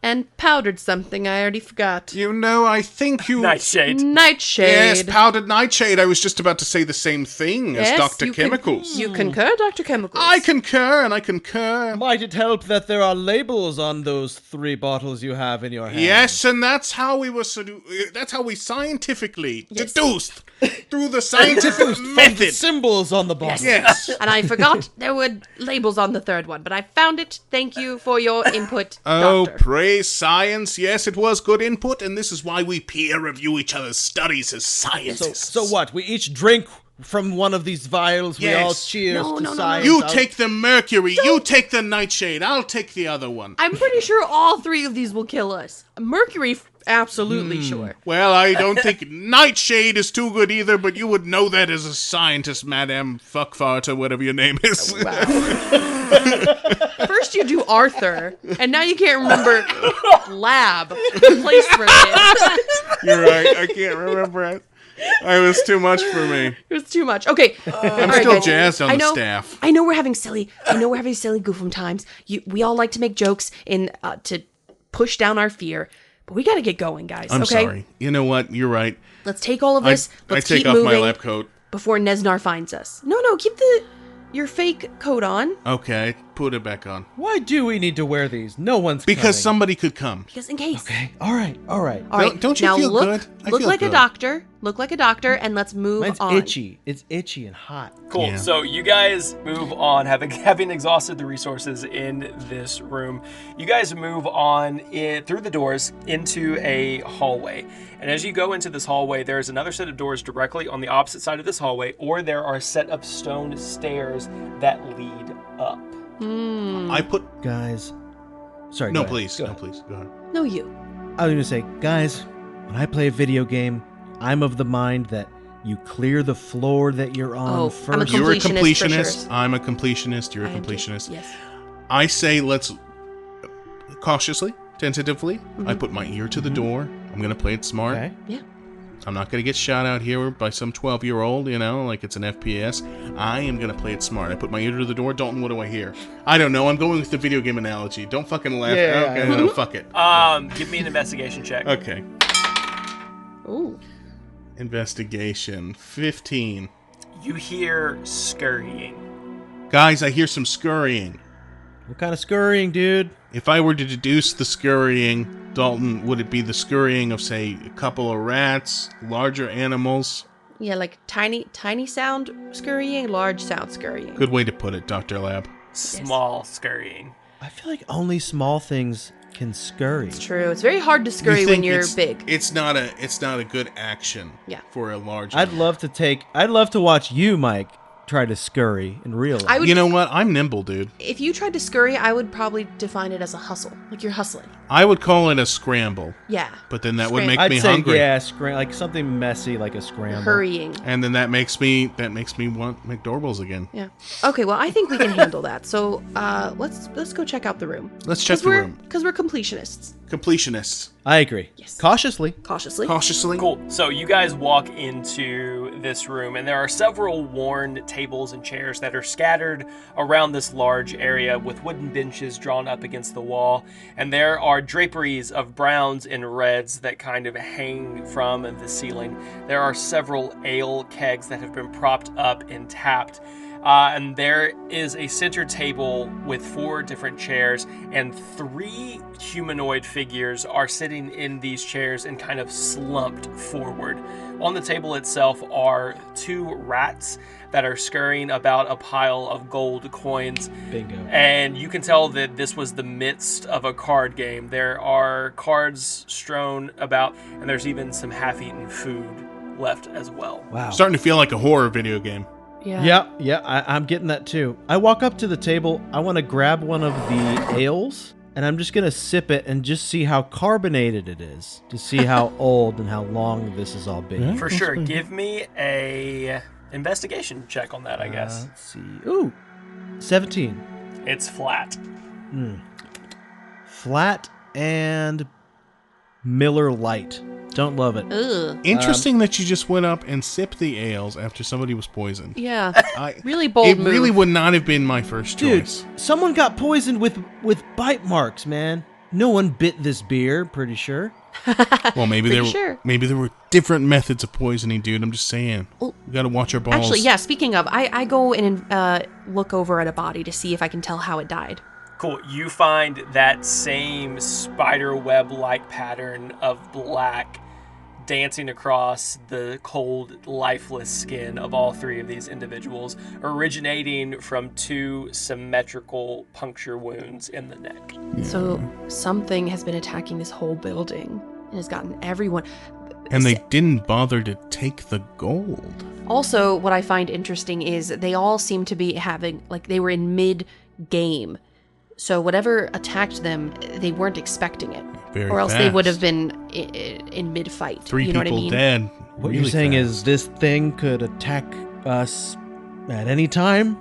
and powdered something I already forgot. You know, I think you... Nightshade. Nightshade. Yes, powdered nightshade. I was just about to say the same thing as Yes, Dr. you Chemicals. You concur, Dr. Chemicals? I concur, and I concur. Might it help that there are labels on those 3 bottles you have in your hand? Yes, and that's how we were that's how we scientifically deduced through the scientific The method. symbols on the bottle. Yes. And I forgot there were labels on the third one, but I found it. Thank you for your input, Oh, Doctor. praise science. Yes, it was good input, and this is why we peer review each other's studies as scientists. So what? We each drink from one of these vials. We all Yes. cheers No, to no, no, science. You I'll- take the mercury, you take the nightshade, I'll take the other one. I'm pretty sure all 3 of these will kill us. Mercury, absolutely sure. Well, I don't think nightshade is too good either, but you would know that as a scientist, Madame Fuckfart, or whatever your name is. First you do Arthur, and now you can't remember lab, the place for it. You're right, I can't remember it. It was too much for me. It was too much. Okay, I'm still jazzed on the staff. I know we're having silly goofum times. We all like to make jokes to push down our fear, but we got to get going, guys. I'm okay? sorry. You know what? You're right. Let's take all of this. I Let's take keep off moving my lab coat. before Nesnar finds us. No, keep your fake coat on. Okay, put it back on. Why do we need to wear these? No one's Because coming. somebody could come. Because in case. Okay, all right. All right. Don't you now feel look, good? I Look feel like a good. doctor. Look like a doctor, and let's move Mine's on. itchy. It's itchy and hot. Cool. Yeah. So you guys move on, having exhausted the resources in this room. You guys move on through the doors into a hallway. And as you go into this hallway, there's another set of doors directly on the opposite side of this hallway, or there are a set of stone stairs that lead up. I put... Guys. Sorry, No, go ahead. please. Go No, ahead. please. Go ahead. No, you. I was going to say, guys, when I play a video game, I'm of the mind that you clear the floor that you're on Oh, first. I'm a You're a Completionist for completionist. sure. I'm a completionist. You're a I am too. completionist. Yes. I say let's cautiously, tentatively. I put my ear to the door. I'm going to play it smart. Okay. Yeah. I'm not going to get shot out here by some 12-year-old, you know, like it's an FPS. I am going to play it smart. I put my ear to the door. Dalton, what do I hear? I don't know. I'm going with the video game analogy. Don't fucking laugh. Yeah, okay, yeah. no, fuck it. Give me an investigation check. Okay. Ooh. Investigation. 15. You hear scurrying Guys, I hear some scurrying. What kind of scurrying, dude? If I were to deduce the scurrying, Dalton, would it be the scurrying of, say, a couple of rats, larger animals? Yeah, like tiny sound scurrying, large sound scurrying. Good way to put it, Dr. Lab. Small scurrying. I feel like only small things can scurry. It's true. It's very hard to scurry when you're big. It's not a good action for a large I'd animal. love to watch you, Mike, try to scurry in real life. You know what? I'm nimble, dude. If you tried to scurry, I would probably define it as a hustle. Like you're hustling. I would call it a scramble. Yeah. But then that would make I'd me say, hungry. yeah, like something messy, like a scramble. Hurrying. And then that makes me want McDorballs again. Yeah. Okay, well, I think we can handle that. So let's go check out the room. Let's check the room. Because we're completionists. Completionists. I agree. Yes. Cautiously. Cautiously. Cool. So you guys walk into this room, and there are several worn tables and chairs that are scattered around this large area with wooden benches drawn up against the wall. And there are draperies of browns and reds that kind of hang from the ceiling. There are several ale kegs that have been propped up and tapped. And there is a center table with 4 different chairs, and 3 humanoid figures are sitting in these chairs and kind of slumped forward. On the table itself are 2 rats that are scurrying about a pile of gold coins. Bingo. And you can tell that this was the midst of a card game. There are cards strewn about, and there's even some half-eaten food left as well. Wow. Starting to feel like a horror video game. Yeah. Yeah, I'm getting that too. I walk up to the table. I want to grab one of the ales, and I'm just going to sip it and just see how carbonated it is, to see how old and how long this has all been. For sure. Give me a investigation check on that, I guess. Let's see. Ooh, 17. It's flat. Flat and Miller Lite. Don't love it. Ugh. Interesting that you just went up and sipped the ales after somebody was poisoned. Yeah. I, Really bold It move. really would not have been my first Dude, choice. someone got poisoned with bite marks, man. No one bit this beer, pretty sure. Well, maybe Pretty sure. maybe there were different methods of poisoning, dude. I'm just saying. Well, We got to watch our balls. Actually, yeah, speaking of, I go and look over at a body to see if I can tell how it died. Cool. You find that same spider web-like pattern of black dancing across the cold, lifeless skin of all 3 of these individuals, originating from 2 symmetrical puncture wounds in the neck. So something has been attacking this whole building and has gotten everyone. And they didn't bother to take the gold. Also, what I find interesting is they all seem to be having, like, they were in mid-game. So whatever attacked them, they weren't expecting it. Very or else they fast. would have been in mid-fight. 3 you know people what I mean? dead. What really you're saying fast. is this thing could attack us at any time?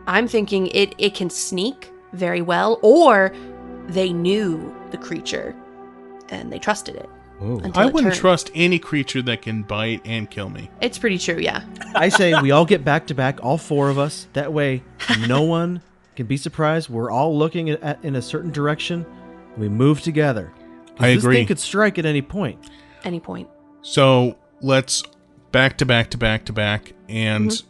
I'm thinking it can sneak very well, or they knew the creature and they trusted it. Ooh. until I it wouldn't turned. trust any creature that can bite and kill me. It's pretty true, yeah. I say we all get back to back, all 4 of us. That way, no one can be surprised. We're all looking in a certain direction. We move together. 'Cause I this agree. thing could strike at any point. Any point. So let's back to back, and Mm-hmm.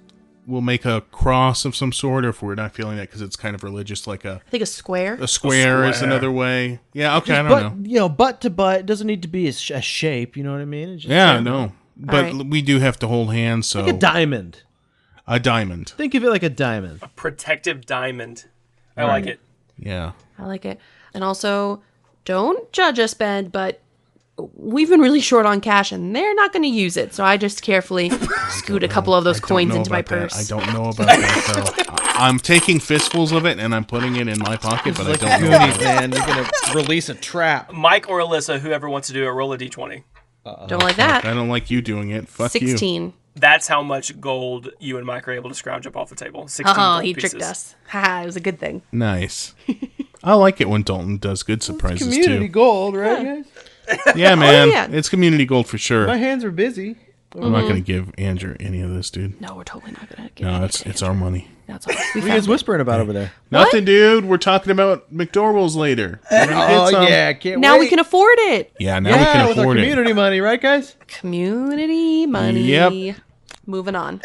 we'll make a cross of some sort, or if we're not feeling that because it's kind of religious, like a I think a square. square is square. another way. Yeah, okay, I don't But, know. you know, butt to butt, it doesn't need to be a shape, you know what I mean? It's just Yeah, no. But right. we do have to hold hands, so like a diamond. a diamond. Think of it like a diamond. Protective diamond. I like it. Yeah. I like it. And also, don't judge us, Ben, but we've been really short on cash and they're not going to use it. So I just carefully scoot a couple of those I don't coins know into my about that. purse. I don't know about that, though. I'm taking fistfuls of it and I'm putting it in my pocket, but I don't know. Goonies, man. You're going to release a trap. Mike or Alyssa, whoever wants to do it, roll a d20. Don't like that. I don't like you doing it. Fuck you. 16. That's how much gold you and Mike are able to scrounge up off the table. 16 Oh, gold he pieces. tricked us. Haha, it was a good thing. Nice. I like it when Dalton does good surprises Community too. gold, right, guys? Yeah, man. yeah. It's community gold for sure. My hands are busy. I'm not gonna give Andrew any of this, dude. No, we're totally not going to get No, it. it's our money. That's all. We What are you found guys it. whispering about over there? Nothing, dude. We're talking about McDorballs later. We're gonna get some. can't Now we can afford it. Yeah, now we Yeah, can with our afford it. community money, right, guys? Community money. Yep. Moving on.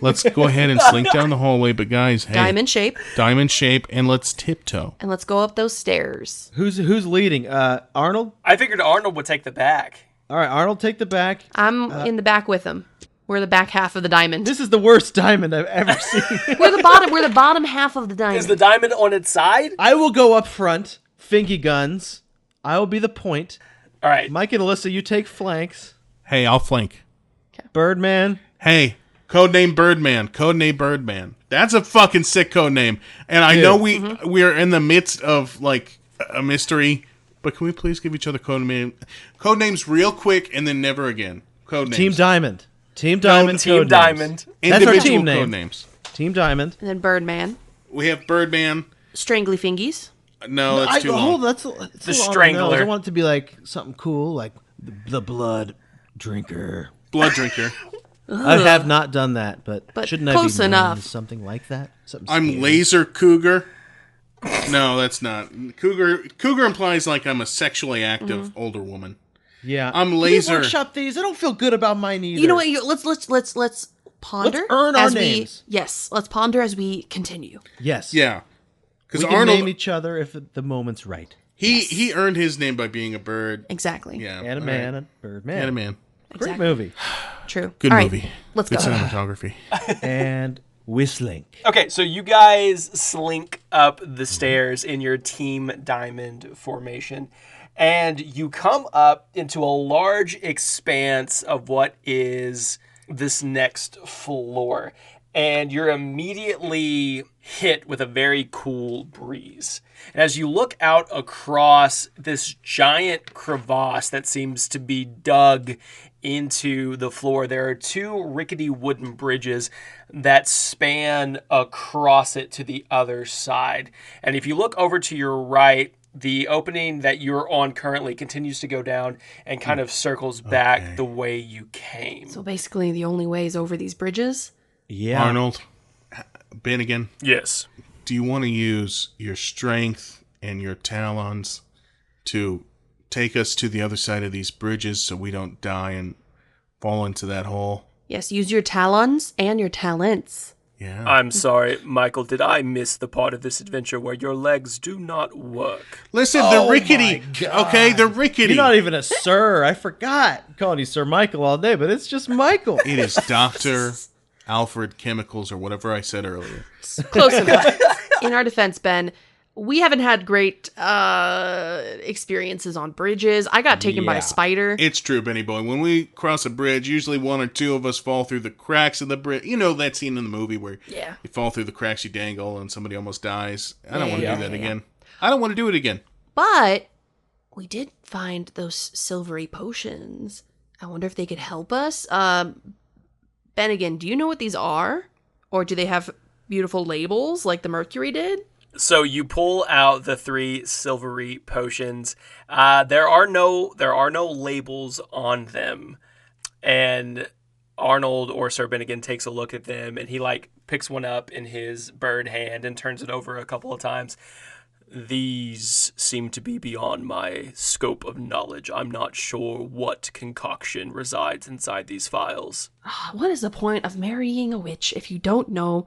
Let's go ahead and slink down the hallway. But guys, hey, Diamond shape. diamond shape, and let's tiptoe. And let's go up those stairs. Who's leading? Arnold? I figured Arnold would take the back. All right, Arnold, take the back. I'm in the back with him. We're the back half of the diamond. This is the worst diamond I've ever seen. We're the bottom. We're the bottom half of the diamond. Is the diamond on its side? I will go up front, fingy guns. I will be the point. All right. Mike and Alyssa, you take flanks. Hey, I'll flank. Birdman. Hey, codename Birdman. Codename Birdman. That's a fucking sick codename. And I Dude. know we're in the midst of like a mystery, but can we please give each other codenames real quick and then never again? Codenames. Team Diamond. Team Diamond. Team codenames. Diamond. That's our Individual team name. codenames. Team Diamond. And then Birdman. We have Birdman. Strangly fingies. No, that's too long. Hold, that's The long. Strangler. No, I want it to be like something cool, like the Blood Drinker. Blood Drinker. I have not done that, but shouldn't close I be known enough. as something like that? Something I'm scary. Laser Cougar. No, that's not. Cougar implies like I'm a sexually active older woman. Yeah, I'm Can we Laser. workshop these. I don't feel good about mine either. You know what? Let's ponder. Let's earn our as names. Yes, let's ponder as we continue. Yes. Yeah. We Because can Arnold, name each other if the moment's right. he earned his name by being a bird. Exactly. Yeah. And a all man, right. a bird man. And a man. Great Exactly. movie. True. Good All right, movie. let's Good go. cinematography. And whistling. Okay, so you guys slink up the stairs in your Team Diamond formation, and you come up into a large expanse of what is this next floor. And you're immediately hit with a very cool breeze. And as you look out across this giant crevasse that seems to be dug into the floor, there are two rickety wooden bridges that span across it to the other side. And if you look over to your right, the opening that you're on currently continues to go down and kind of circles back the way you came. So basically, the only way is over these bridges. Yeah. Arnold, Ben again. Yes. Do you want to use your strength and your talons to take us to the other side of these bridges so we don't die and fall into that hole? Yes, use your talons and your talents. Yeah. I'm sorry, Michael, did I miss the part of this adventure where your legs do not work? Listen, the rickety. Okay, the rickety. You're not even a sir. I forgot calling you Sir Michael all day, but it's just Michael. It is Dr. Alfred Chemicals or whatever I said earlier. Close enough. In our defense, Ben, we haven't had great experiences on bridges. I got taken by Yeah. a spider. It's true, Benny Boy. When we cross a bridge, usually one or two of us fall through the cracks of the bridge. You know that scene in the movie where Yeah. you fall through the cracks, you dangle, and somebody almost dies. I don't Yeah, want to yeah, do that yeah. again. I don't want to do it again. But we did find those silvery potions. I wonder if they could help us. Ben, again, do you know what these are? Or do they have beautiful labels like the Mercury did? So you pull out the three silvery potions. There are no labels on them, and Arnold or Sir Bennigan takes a look at them, and he like picks one up in his bird hand and turns it over a couple of times. These seem to be beyond my scope of knowledge. I'm not sure what concoction resides inside these files. What is the point of marrying a witch if you don't know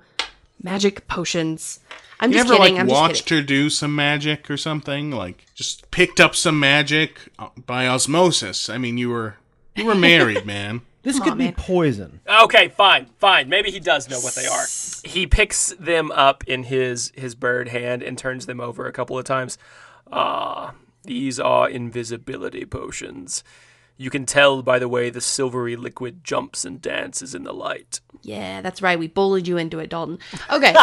magic potions? I'm You just ever kidding. like I'm just watched kidding. her do some magic or something? Like just picked up some magic by osmosis. I mean, you were married, man. This Come could on, be man. poison. Okay, fine. Maybe he does know what they are. He picks them up in his bird hand and turns them over a couple of times. These are invisibility potions. You can tell by the way the silvery liquid jumps and dances in the light. Yeah, that's right. We bullied you into it, Dalton. Okay.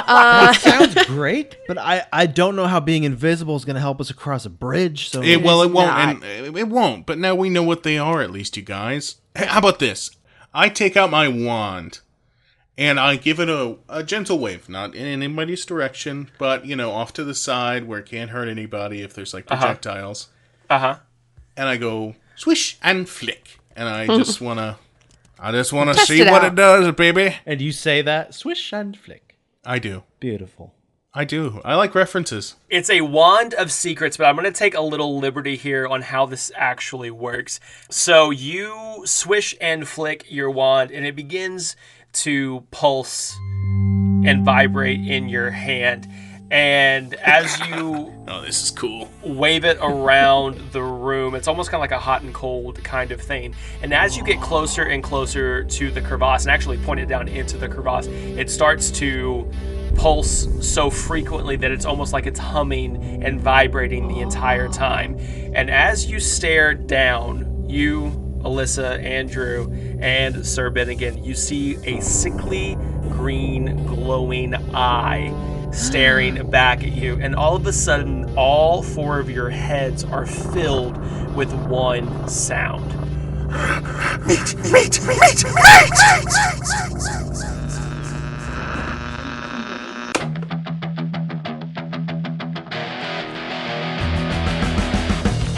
Sounds great, but I don't know how being invisible is going to help us across a bridge. So It won't, not. and it won't. But now we know what they are, at least, you guys. Hey, how about this? I take out my wand, and I give it a gentle wave, not in anybody's direction, but off to the side where it can't hurt anybody if there's like projectiles. Uh-huh. And I go swish and flick, and I just wanna Test see it what out. it does, baby. and you say that swish and flick. I do. Beautiful. I do. I like references. It's a wand of secrets, but I'm going to take a little liberty here on how this actually works. So you swish and flick your wand, and it begins to pulse and vibrate in your hand. And as you Oh, this is cool. wave it around the room, it's almost kind of like a hot and cold kind of thing. And as you get closer and closer to the crevasse, and actually point it down into the crevasse, it starts to pulse so frequently that it's almost like it's humming and vibrating the entire time. And as you stare down, you, Alyssa, Andrew, and Sir Bennigan, you see a sickly green glowing eye staring back at you, and all of a sudden all four of your heads are filled with one sound. Meat, meat, meat, meat!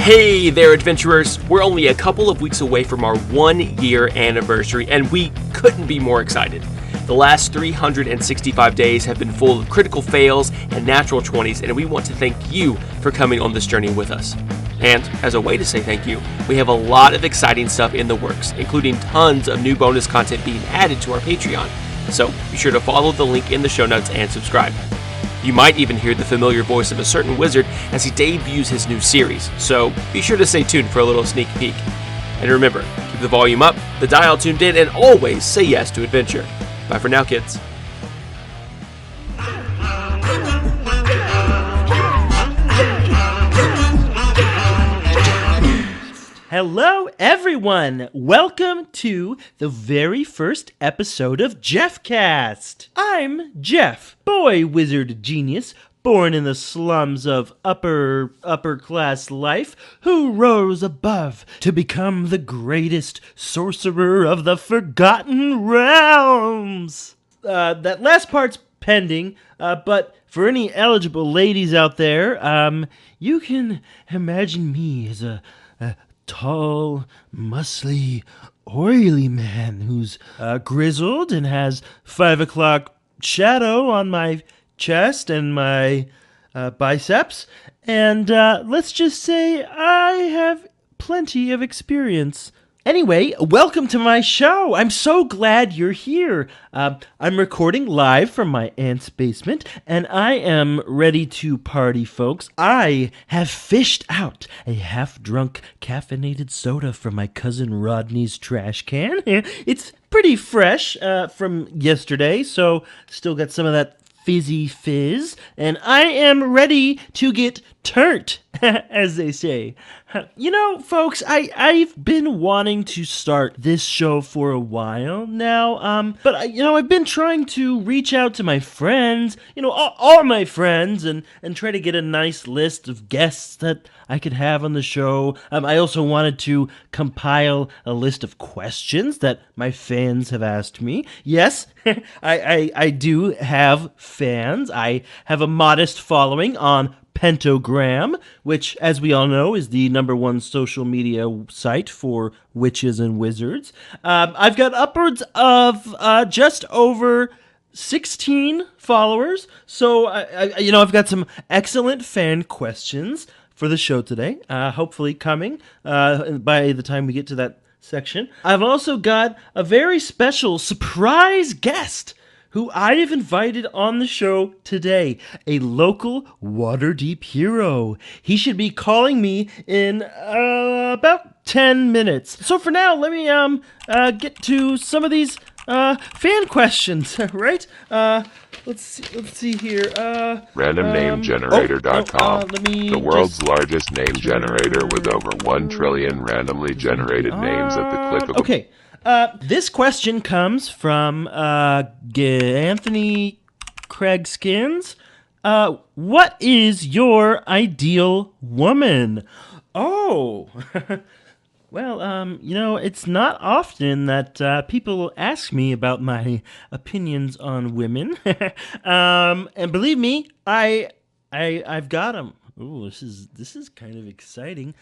Hey there, adventurers! We're only a couple of weeks away from our 1-year anniversary, and we couldn't be more excited. The last 365 days have been full of critical fails and natural 20s, and we want to thank you for coming on this journey with us. And as a way to say thank you, we have a lot of exciting stuff in the works, including tons of new bonus content being added to our Patreon. So be sure to follow the link in the show notes and subscribe. You might even hear the familiar voice of a certain wizard as he debuts his new series, so be sure to stay tuned for a little sneak peek. And remember, keep the volume up, the dial tuned in, and always say yes to adventure. Bye for now, kids. Hello, everyone! Welcome to the very first episode of JeffCast. I'm Jeff, boy wizard genius, born in the slums of upper class life, who rose above to become the greatest sorcerer of the Forgotten Realms. That last part's pending, but for any eligible ladies out there, you can imagine me as a tall, muscly, oily man who's grizzled and has 5 o'clock shadow on my chest and my biceps, and let's just say I have plenty of experience. Anyway, welcome to my show. I'm so glad you're here. I'm recording live from my aunt's basement, and I am ready to party, folks. I have fished out a half-drunk caffeinated soda from my cousin Rodney's trash can. It's pretty fresh from yesterday, so still got some of that fizzy fizz, and I am ready to get turnt, as they say. You know, folks, I've been wanting to start this show for a while now, but I've been trying to reach out to my friends, all my friends, and try to get a nice list of guests that I could have on the show. I also wanted to compile a list of questions that my fans have asked me. Yes, I do have fans. I have a modest following on Pentagram, which, as we all know, is the #1 social media site for witches and wizards. I've got upwards of just over 16 followers, so I've got some excellent fan questions for the show today, hopefully coming by the time we get to that section. I've also got a very special surprise guest who I have invited on the show today, a local Waterdeep hero. He should be calling me in about 10 minutes. So for now, let me get to some of these fan questions, right? Let's see here. RandomNameGenerator.com, the world's largest name generator with over 1 trillion randomly generated names at the click of a... Okay. This question comes from Anthony Craig Skins. What is your ideal woman? Oh, well, it's not often that people ask me about my opinions on women, and believe me, I've got them. Ooh, this is kind of exciting.